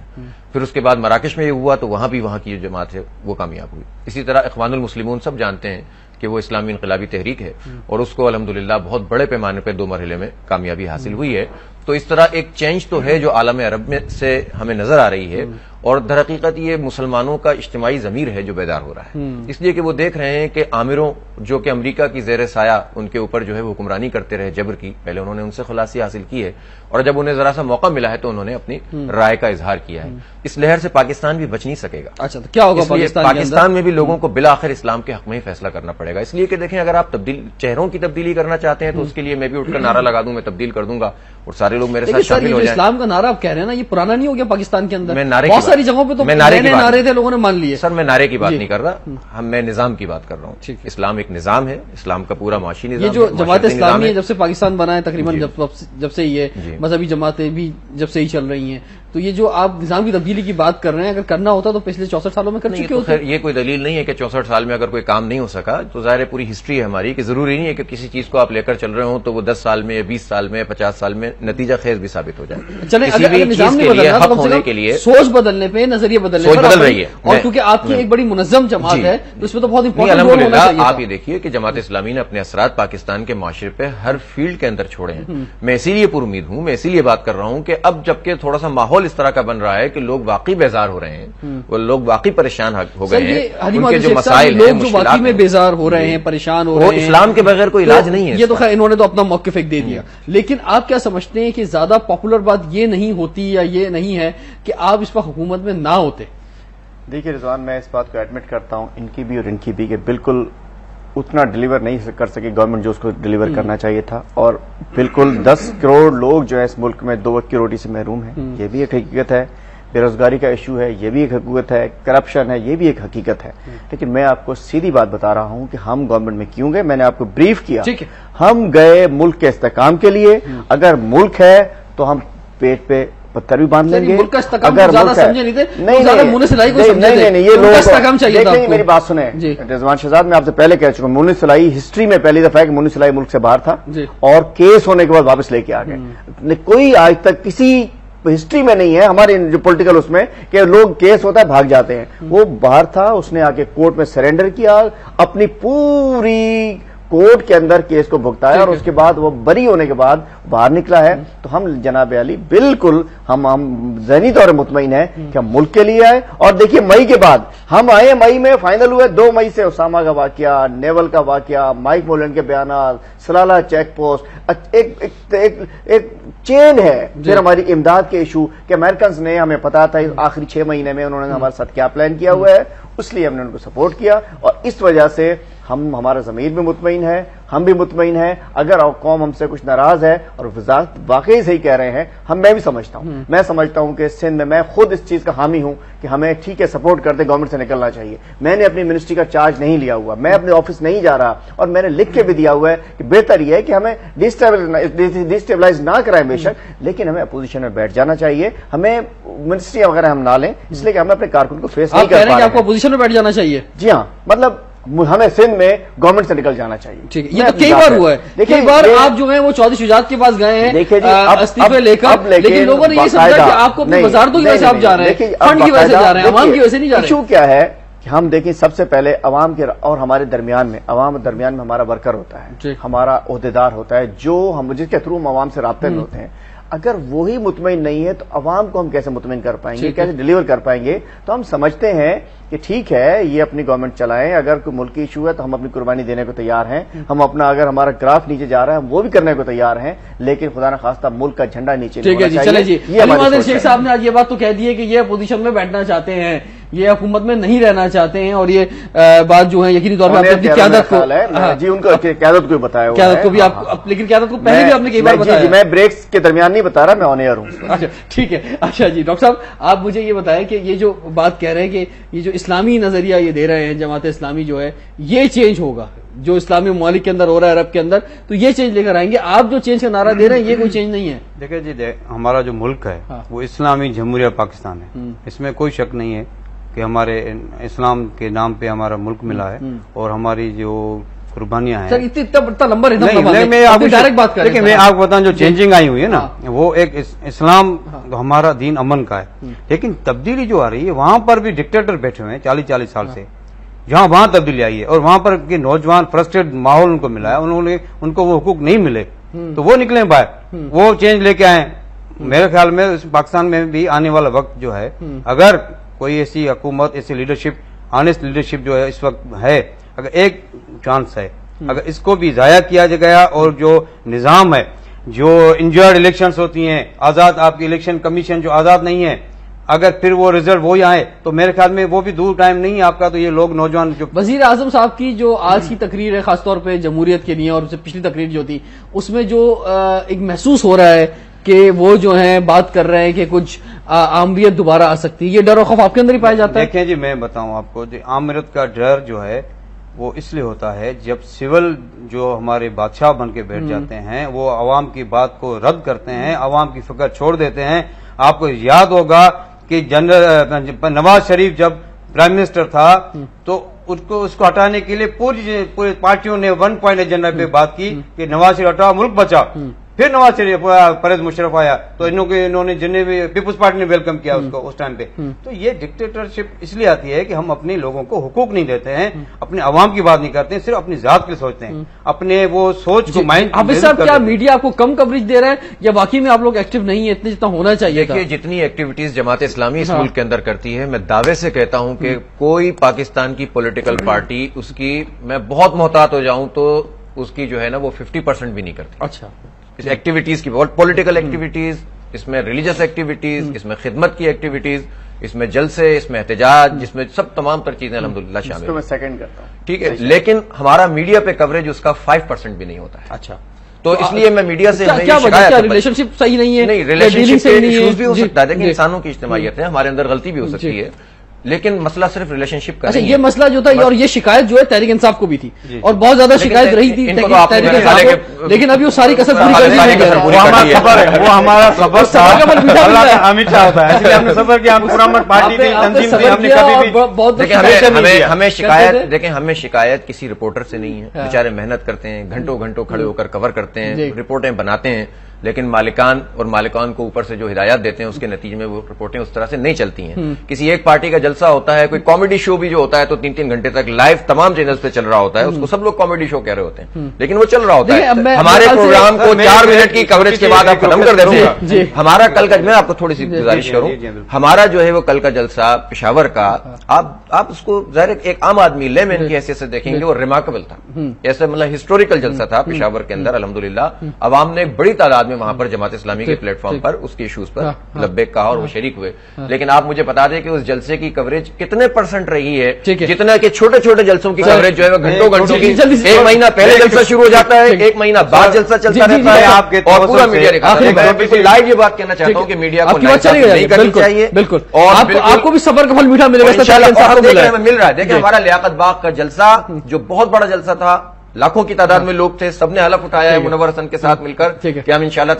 پھر اس کے بعد مراکش میں یہ ہوا تو وہاں بھی وہاں کی جو جماعت ہے وہ کامیاب ہوئی. اسی طرح اخوان المسلمون سب جانتے ہیں کہ وہ اسلامی انقلابی تحریک ہے, اور اس کو الحمدللہ بہت بڑے پیمانے پہ 2 مرحلے میں کامیابی حاصل ہوئی ہے. تو اس طرح ایک چینج تو ہے جو عالم عرب میں سے ہمیں نظر آ رہی ہے, اور در حقیقت یہ مسلمانوں کا اجتماعی ضمیر ہے جو بیدار ہو رہا ہے. اس لیے کہ وہ دیکھ رہے ہیں کہ عامروں جو کہ امریکہ کی زیر سایہ ان کے اوپر جو ہے وہ حکمرانی کرتے رہے جبر کی, پہلے انہوں نے ان سے خلاصی حاصل کی ہے, اور جب انہیں ذرا سا موقع ملا ہے تو انہوں نے اپنی رائے کا اظہار کیا ہے. اس لہر سے پاکستان بھی بچ نہیں سکے گا. اچھا تو کیا ہوگا پاکستان میں بھی لوگوں کو بالآخر اسلام کے حق میں ہی فیصلہ کرنا پڑے گا. اس لیے کہ دیکھیں اگر آپ چہروں کی تبدیلی کرنا چاہتے ہیں تو اس کے لیے میں بھی اٹھ کر نعرہ لگا دوں, میں تبدیل کر دوں گا, اور سارے لوگ میرے ساتھ شامل ہو جائیں. اسلام کا نعرہ آپ کہہ رہے ہیں نا, یہ پرانا نہیں ہو گیا پاکستان کے اندر؟ میں نعرے بہت ساری جگہوں پہ تو نعرے تھے, لوگوں نے مان لیے. سر میں نعرے کی بات نہیں کر رہا, میں نظام کی بات کر رہا ہوں. اسلام ایک نظام ہے, اسلام کا پورا معاشی نظام. یہ جو جماعت اسلامی ہے جب سے پاکستان بنا ہے تقریباً جب سے یہ مذہبی جماعتیں بھی جب سے ہی چل رہی ہیں, تو یہ جو آپ نظام کی تبدیلی کی بات کر رہے ہیں, اگر کرنا ہوتا تو پچھلے 64 سالوں میں کر چکے ہوتے. یہ کوئی دلیل نہیں ہے کہ 64 سال میں اگر کوئی کام نہیں ہو سکا, تو ظاہر پوری ہسٹری ہے ہماری کہ ضروری نہیں ہے کہ کسی چیز کو آپ لے کر چل رہے ہوں تو وہ 10 سال میں یا 20 سال میں 50 سال میں نتیجہ خیز بھی ثابت ہو جائے. چلیں اگر نظام نہیں بدلنا تو ہونے کے لیے سوچ بدلنے پہ, نظریے بدلنے پہ بدل رہی ہے. اور کیونکہ آپ کی ایک بڑی منظم جماعت ہے تو اس میں تو بہت امپورٹنٹ رول ہونا چاہیے. آپ یہ دیکھیے کہ جماعت اسلامی نے اپنے اثرات پاکستان کے معاشرے پہ ہر فیلڈ کے اندر چھوڑے ہیں. میں اسی لیے پر امید ہوں, میں اسی لیے بات کر رہا ہوں کہ اب جبکہ تھوڑا سا ماحول ماحول اس طرح کا بن رہا ہے کہ لوگ واقعی بیزار ہو رہے ہیں, وہ لوگ واقعی پریشان ہو گئے ہیں, ان کے جو مسائل ہیں, لوگ جو واقعی میں بیزار ہو رہے ہیں, پریشان ہو رہے ہیں, اسلام کے بغیر کوئی علاج نہیں ہے. یہ تو خیر انہوں نے تو اپنا موقف ایک دے دیا, لیکن آپ کیا سمجھتے ہیں کہ زیادہ پاپولر بات یہ نہیں ہوتی یا یہ نہیں ہے کہ آپ اس پر حکومت میں نہ ہوتے؟ دیکھیے رضوان, میں اس بات کو ایڈمٹ کرتا ہوں, ان کی بھی اور ان کی بھی, کہ بالکل اتنا ڈیلیور نہیں کر سکی گورنمنٹ جو اس کو ڈیلیور کرنا چاہیے تھا, اور بالکل 10 کروڑ لوگ جو ہے اس ملک میں 2 وقت کی روٹی سے محروم ہیں, یہ بھی ایک حقیقت ہے. بے روزگاری کا ایشو ہے, یہ بھی ایک حقیقت ہے. کرپشن ہے, یہ بھی ایک حقیقت ہے. لیکن میں آپ کو سیدھی بات بتا رہا ہوں کہ ہم گورنمنٹ میں کیوں گئے. میں نے آپ کو بریف کیا, ہم گئے ملک کے استحکام کے لیے. اگر ملک ہے تو ہم پیٹ پہ پتھر بھی باندھ لیں گے. اگر زیادہ سمجھے نہیں تھے, زیادہ منہ سلائی کو سمجھے تھے, یہ لوگ استحکام چاہیے تھا. میری بات سنیں رضوان شہزاد, میں آپ سے پہلے کہہ چکا ہوں, منہ سلائی ہسٹری میں پہلی دفعہ ہے کہ منہ سلائی ملک سے باہر تھا, اور کیس ہونے کے بعد واپس لے کے آ گئے. کوئی آج تک کسی ہسٹری میں نہیں ہے ہمارے جو پولیٹیکل اس میں کہ لوگ کیس ہوتا ہے بھاگ جاتے ہیں. وہ باہر تھا, اس نے آ کے کورٹ میں سرینڈر کیا, اپنی پوری کورٹ کے اندر کیس کو بھگتایا, اور اس کے بعد وہ بری ہونے کے بعد باہر نکلا ہے. تو ہم جناب علی بالکل ہم ذہنی طور پر مطمئن ہیں کہ ہم ملک کے لیے آئے. اور دیکھیے مئی کے بعد ہم آئے, مئی میں فائنل ہوئے, 2 مئی سے اسامہ کا واقعہ, نیول کا واقعہ, مائک مولن کے بیانات, سلالہ چیک پوسٹ, ایک چین ہے. پھر ہماری امداد کے ایشو کہ امریکنز نے, ہمیں پتا تھا آخری 6 مہینے میں انہوں نے ہمارے ساتھ کیا پلان کیا ہوا ہے, اس لیے ہم نے ان کو سپورٹ کیا. اور اس وجہ سے ہمارا ضمیر بھی مطمئن ہے, ہم بھی مطمئن ہیں. اگر قوم ہم سے کچھ ناراض ہے, اور وزارت واقعی صحیح کہہ رہے ہیں, میں بھی سمجھتا ہوں, میں سمجھتا ہوں کہ سندھ میں, میں خود اس چیز کا حامی ہوں کہ ہمیں ٹھیک ہے سپورٹ کرتے گورنمنٹ سے نکلنا چاہیے. میں نے اپنی منسٹری کا چارج نہیں لیا ہوا, میں اپنے آفس نہیں جا رہا, اور میں نے لکھ کے بھی دیا ہوا ہے کہ بہتر یہ ہے کہ ہمیں ڈیسٹیبلائز نہ کرائیں بے شک, لیکن ہمیں اپوزیشن میں بیٹھ جانا چاہیے. ہمیں منسٹری وغیرہ ہم نہ لیں, اس لیے کہ ہمیں اپنے کارکن کو فیس نہیں کر پا رہے ہیں. آپ کو اپوزیشن میں بیٹھ جانا چاہیے؟ جی ہاں, مطلب ہمیں سندھ میں گورنمنٹ سے نکل جانا چاہیے. ٹھیک ہے, یہ تو کئی بار ہوا ہے. کئی بار آپ جو ہیں وہ چودھری شجاعت کے پاس گئے ہیں استعفے لے کر, لیکن لوگوں نے یہ سمجھا کہ آپ کو اپنی وزارتوں کی وجہ سے آپ جا رہے ہیں, فنڈ کی وجہ سے جا رہے ہیں, عوام کی وجہ سے نہیں جا رہے. ایشو کیا ہے کہ ہم دیکھیں, سب سے پہلے عوام کے اور ہمارے درمیان میں, عوام درمیان میں ہمارا ورکر ہوتا ہے, ہمارا عہدیدار ہوتا ہے, جو ہم جس کے تھرو ہم عوام سے رابطے میں ہوتے ہیں. اگر وہی مطمئن نہیں ہے تو عوام کو ہم کیسے مطمئن کر پائیں گے, کیسے ڈیلیور کر پائیں گے؟ تو ہم سمجھتے ہیں کہ ٹھیک ہے یہ اپنی گورنمنٹ چلائیں, اگر کوئی ملکی ایشو ہے تو ہم اپنی قربانی دینے کو تیار ہیں, ہم اپنا اگر ہمارا گراف نیچے جا رہا ہے ہم وہ بھی کرنے کو تیار ہیں, لیکن خدا نخواستہ ملک کا جھنڈا نیچے نہیں ہونا چاہیے. یہ علی شیخ صاحب نے آج یہ بات تو کہہ دی ہے کہ یہ اپوزیشن میں بیٹھنا چاہتے ہیں, یہ حکومت میں نہیں رہنا چاہتے ہیں, اور یہ بات جو ہے یقینی طور پر اپنی قیادت کو, جی ان کو قیادت کو بتایا, قیادت کو بھی آپ, لیکن قیادت کو پہلے بھی آپ نے کئی بار بتایا. میں بریکس کے درمیان نہیں بتا رہا, میں آن ایئر ہوں. اچھا ٹھیک ہے. اچھا جی ڈاکٹر صاحب, آپ مجھے یہ بتائیں کہ یہ جو بات کہہ رہے ہیں کہ یہ جو اسلامی نظریہ یہ دے رہے ہیں جماعت اسلامی جو ہے, یہ چینج ہوگا جو اسلامی ممالک کے اندر ہو رہا ہے عرب کے اندر, تو یہ چینج لے کر آئیں گے. آپ جو چینج کا نعرہ دے رہے ہیں یہ کوئی چینج نہیں ہے. دیکھیں جی, ہمارا جو ملک ہے وہ اسلامی جمہوریہ پاکستان ہے, اس میں کوئی شک نہیں ہے کہ ہمارے اسلام کے نام پہ ہمارا ملک ملا ہے, اور ہماری جو قربانیاں ہیں. اتنا لمبا میں آپ کو بتاؤں جو چینجنگ آئی ہوئی ہے نا, وہ ایک اسلام ہمارا دین امن کا ہے, لیکن تبدیلی جو آ رہی ہے وہاں پر بھی ڈکٹیٹر بیٹھے ہوئے ہیں 40 سال سے, جہاں وہاں تبدیلی آئی ہے, اور وہاں پر کے نوجوان فرسٹریٹ ماحول ان کو ملا ہے, ان کو وہ حقوق نہیں ملے, تو وہ نکلے باہر, وہ چینج لے کے آئے. میرے خیال میں پاکستان میں بھی آنے والا وقت جو ہے, اگر کوئی ایسی حکومت, ایسی لیڈرشپ, آنےسٹ لیڈرشپ جو ہے اس وقت ہے, اگر ایک چانس ہے, اگر اس کو بھی ضائع کیا گیا, اور جو نظام ہے, جو انجوائڈ الیکشنز ہوتی ہیں, آزاد آپ کی الیکشن کمیشن جو آزاد نہیں ہے, اگر پھر وہ رزلٹ وہی آئے تو میرے خیال میں وہ بھی دور ٹائم نہیں ہے آپ کا. تو یہ لوگ نوجوان جو وزیر اعظم صاحب کی جو آج کی تقریر ہے خاص طور پہ جمہوریت کے لیے, اور پچھلی تقریر جو تھی اس میں جو ایک محسوس ہو رہا ہے کہ وہ جو ہیں بات کر رہے ہیں کہ کچھ آمریت دوبارہ آ سکتی ہے, یہ ڈر و خوف آپ کے اندر ہی پایا جاتا ہے؟ دیکھیں جی, میں بتاؤں آپ کو, آمریت کا ڈر جو ہے وہ اس لیے ہوتا ہے جب سول جو ہمارے بادشاہ بن کے بیٹھ جاتے ہیں, وہ عوام کی بات کو رد کرتے ہیں, عوام کی فکر چھوڑ دیتے ہیں. آپ کو یاد ہوگا کہ جنرل نواز شریف جب پرائم منسٹر تھا تو اس کو ہٹانے کے لیے پوری پارٹیوں نے 1 پوائنٹ ایجنڈا پہ بات کی کہ نواز شریف ہٹاؤ ملک بچا. پھر نواز شریف پرویز مشرف آیا تو انہوں نے جنہیں بھی پیپلز پارٹی نے ویلکم کیا اس کو اس ٹائم پہ. تو یہ ڈکٹیٹرشپ اس لیے آتی ہے کہ ہم اپنے لوگوں کو حقوق نہیں دیتے ہیں, اپنے عوام کی بات نہیں کرتے ہیں, صرف اپنی ذات کے لیے سوچتے ہیں, اپنے وہ سوچ کو مائنڈ. حافظ صاحب کیا میڈیا آپ کو کم کوریج دے رہا ہے یا واقعی میں آپ لوگ ایکٹیو نہیں ہیں اتنے جتنا ہونا چاہیے تھا؟ دیکھیے جتنی ایکٹیویٹیز جماعت اسلامی اس ملک کے اندر کرتی ہے, میں دعوے سے کہتا ہوں کہ کوئی پاکستان کی پولیٹیکل پارٹی اس کی, میں بہت محتاط ہو جاؤں تو اس کی جو ہے نا وہ 50% بھی نہیں کرتی. اچھا, اس ایکٹیویٹیز کی پولیٹیکل ایکٹیویٹیز, اس میں ریلیجس ایکٹیویٹیز, اس میں خدمت کی ایکٹیویٹیز, اس میں جلسے, اس میں احتجاج, جس میں سب تمام تر چیزیں الحمدللہ شامل ہیں. میں سیکنڈ کرتا ہوں. ٹھیک ہے, لیکن ہمارا میڈیا پہ کوریج اس کا 5% بھی نہیں ہوتا ہے. اچھا, تو اس لیے میں میڈیا سے ریلیشن شپ صحیح نہیں ہے, نہیں ریلیشن شپ سے ایشوز بھی ہو سکتا ہے, دیکھیں انسانوں کی اجتماعیت ہے, ہمارے اندر غلطی بھی ہو سکتی ہے, لیکن مسئلہ صرف ریلیشن شپ کا اچھا, نہیں یہ مسئلہ جو تھا اور یہ شکایت جو ہے تحریک انصاف کو بھی تھی اور بہت زیادہ شکایت رہی تھی تحریک انصاف کو, لیکن ابھی وہ ساری کسر پوری کر دی. وہ ہمارا صبر تھا, اللہ کا حامد شاہ ہوتا ہے, اس لیے ہم نے صبر کیا, ہم پرامن پارٹی کی تنظیم سے ہم نے کبھی بھی ہمیں شکایت, دیکھیں ہمیں شکایت کسی رپورٹر سے نہیں ہے, بیچارے محنت کرتے ہیں, گھنٹوں گھنٹوں کھڑے ہو کر کور کرتے ہیں, رپورٹیں بناتے ہیں, لیکن مالکان کو اوپر سے جو ہدایات دیتے ہیں اس کے نتیجے میں وہ رپورٹیں اس طرح سے نہیں چلتی ہیں. کسی ایک پارٹی کا جلسہ ہوتا ہے, کوئی کامیڈی شو بھی جو ہوتا ہے تو 3-3 گھنٹے تک لائیو تمام چینلز پہ چل رہا ہوتا ہے, اس کو سب لوگ کامیڈی شو کہہ رہے ہوتے ہیں, لیکن وہ چل رہا ہوتا ہے. ہمارے پروگرام کو 4 منٹ کی کوریج کے بعد آپ ختم کر دیتے ہیں. ہمارا کل کا, میں آپ کو تھوڑی سی گزارش کروں, ہمارا جو ہے وہ کل کا جلسہ پشاور کا, آپ اس کو ظاہر ایک عام آدمی لے مین کی حیثیت سے دیکھیں گے, وہ ریمارکیبل تھا, ایسے مطلب ہسٹوریکل جلسہ تھا پشاور کے اندر. الحمدللہ عوام نے بڑی تعداد میں وہاں پر جماعت اسلامی کے پلیٹ فارم پر اس کے ایشوز پر لبیک کہا اور وہ شریک ہوئے. لیکن آپ مجھے بتا دیں کہ اس جلسے کی کوریج کتنے % رہی ہے, جتنا کہ چھوٹے چھوٹے جلسوں کی کوریج جو ہے وہ گھنٹوں کی, 1 مہینہ پہلے جلسہ شروع ہو جاتا ہے, 1 مہینہ بعد جلسہ چلتا رہتا ہے, اور پورا میڈیا دکھاتا ہے. میں بالکل لائیو یہ بات کہنا چاہتا ہوں کہ میڈیا کو نہیں کرنی چاہیے, بالکل, اور آپ کو بھی صبر کا پھل میٹھا ملے گا, مل رہا ہے. دیکھیں ہمارا لیاقت باغ کا جلسہ جو بہت بڑا جلسہ تھا, لاکھوں کی تعداد میں لوگ تھے, سب نے حلف اٹھایا ہے منور حسن کے ساتھ مل کر کہ ہم انشاءاللہ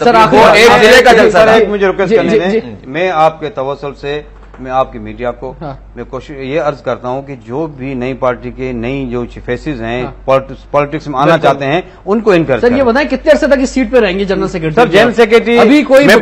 ایک ضلع کا جلسہ ہے. مجھے ریکویسٹ کرنے دیں, میں آپ کے توسل سے میں آپ کی میڈیا کو میں کوشش یہ عرض کرتا ہوں کہ جو بھی نئی پارٹی کے نئی جو فیسز ہیں پالیٹکس میں آنا چاہتے ہیں ان کو انکریج کریں. سر یہ بتائیں کتنے عرصے تک اس سیٹ پہ رہیں گے جنرل سیکرٹری؟ سر جنرل سیکرٹری ابھی کوئی میں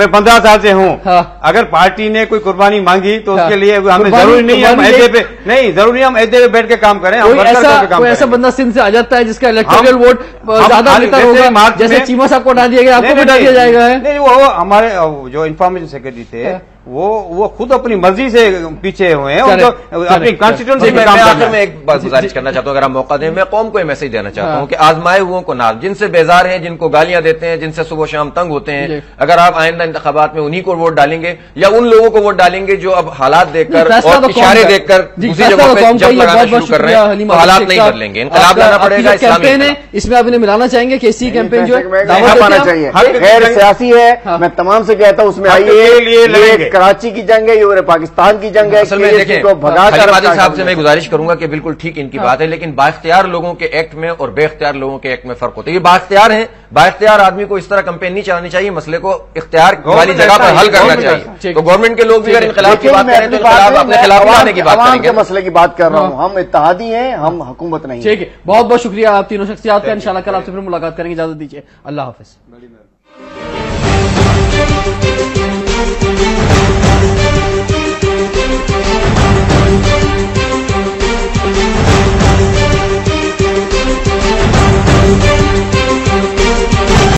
15 سال سے ہوں. اگر پارٹی نے کوئی قربانی مانگی تو اس کے لیے ہمیں ضروری نہیں ہم عہدے پہ نہیں, ضروری ہم عہدے پہ بیٹھ کے کام کریں. کوئی ایسا بندہ سندھ سے آ جاتا ہے جس کا الیکٹورل ووٹ زیادہ بہتر ہوگا, جیسے چیما صاحب کو ہٹا دیا گیا, آپ کو بھی ہٹا دیا جائے گا؟ نہیں, وہ ہمارے جو انفارمیشن سیکرٹری تھے وہ خود اپنی مرضی سے پیچھے ہوئے ہیں, اپنی کانسٹیٹوئنسی میں کام کرتے ہیں. میں ایک بات گزارش کرنا چاہتا ہوں, اگر آپ موقع دیں, میں قوم کو یہ میسج دینا چاہتا ہوں کہ آزمائے ہوئوں کو نہ, جن سے بیزار ہیں, جن کو گالیاں دیتے ہیں, جن سے صبح شام تنگ ہوتے ہیں, اگر آپ آئندہ انتخابات میں انہی کو ووٹ ڈالیں گے یا ان لوگوں کو ووٹ ڈالیں گے جو اب حالات دیکھ کر اور اشارے دیکھ کر دوسری جگہوں پہ جب لگانا شروع کر رہے ہیں تو حالات نہیں بدلیں گے, انقلاب لانا پڑے گا. کیمپین ہے, اس میں آپ انہیں ملانا چاہیں گے کہ اسی کیمپین جو ہے دعوت آنا چاہیے, غیر سیاسی ہے, میں تمام سے کہتا ہوں اس میں آئیے. کراچی کی جنگ ہے, یہ پاکستان کی جنگ ہے. اصل میں دیکھیں عادل صاحب سے میں گزارش کروں گا کہ بالکل ٹھیک ان کی بات ہے, لیکن بااختیار لوگوں کے ایکٹ میں اور بے اختیار لوگوں کے ایکٹ میں فرق ہوتا ہے. یہ بااختیار ہیں, بااختیار آدمی کو اس طرح کمپین نہیں چلانی چاہیے, مسئلے کو اختیار والی جگہ پر حل کرنا چاہیے. تو گورنمنٹ کے لوگ بھی اگر انقلاب کی بات کریں تو انقلاب اپنے خلاف لانے کی بات کریں گے. مسئلے کی بات کر رہا ہوں, ہم اتحادی ہیں, ہم حکومت نہیں. ٹھیک ہے, بہت بہت شکریہ آپ تینوں شخصیات کا. انشاءاللہ کل آپ سے پھر ملاقات کریں گے, اجازت دیجیے, اللہ حافظ.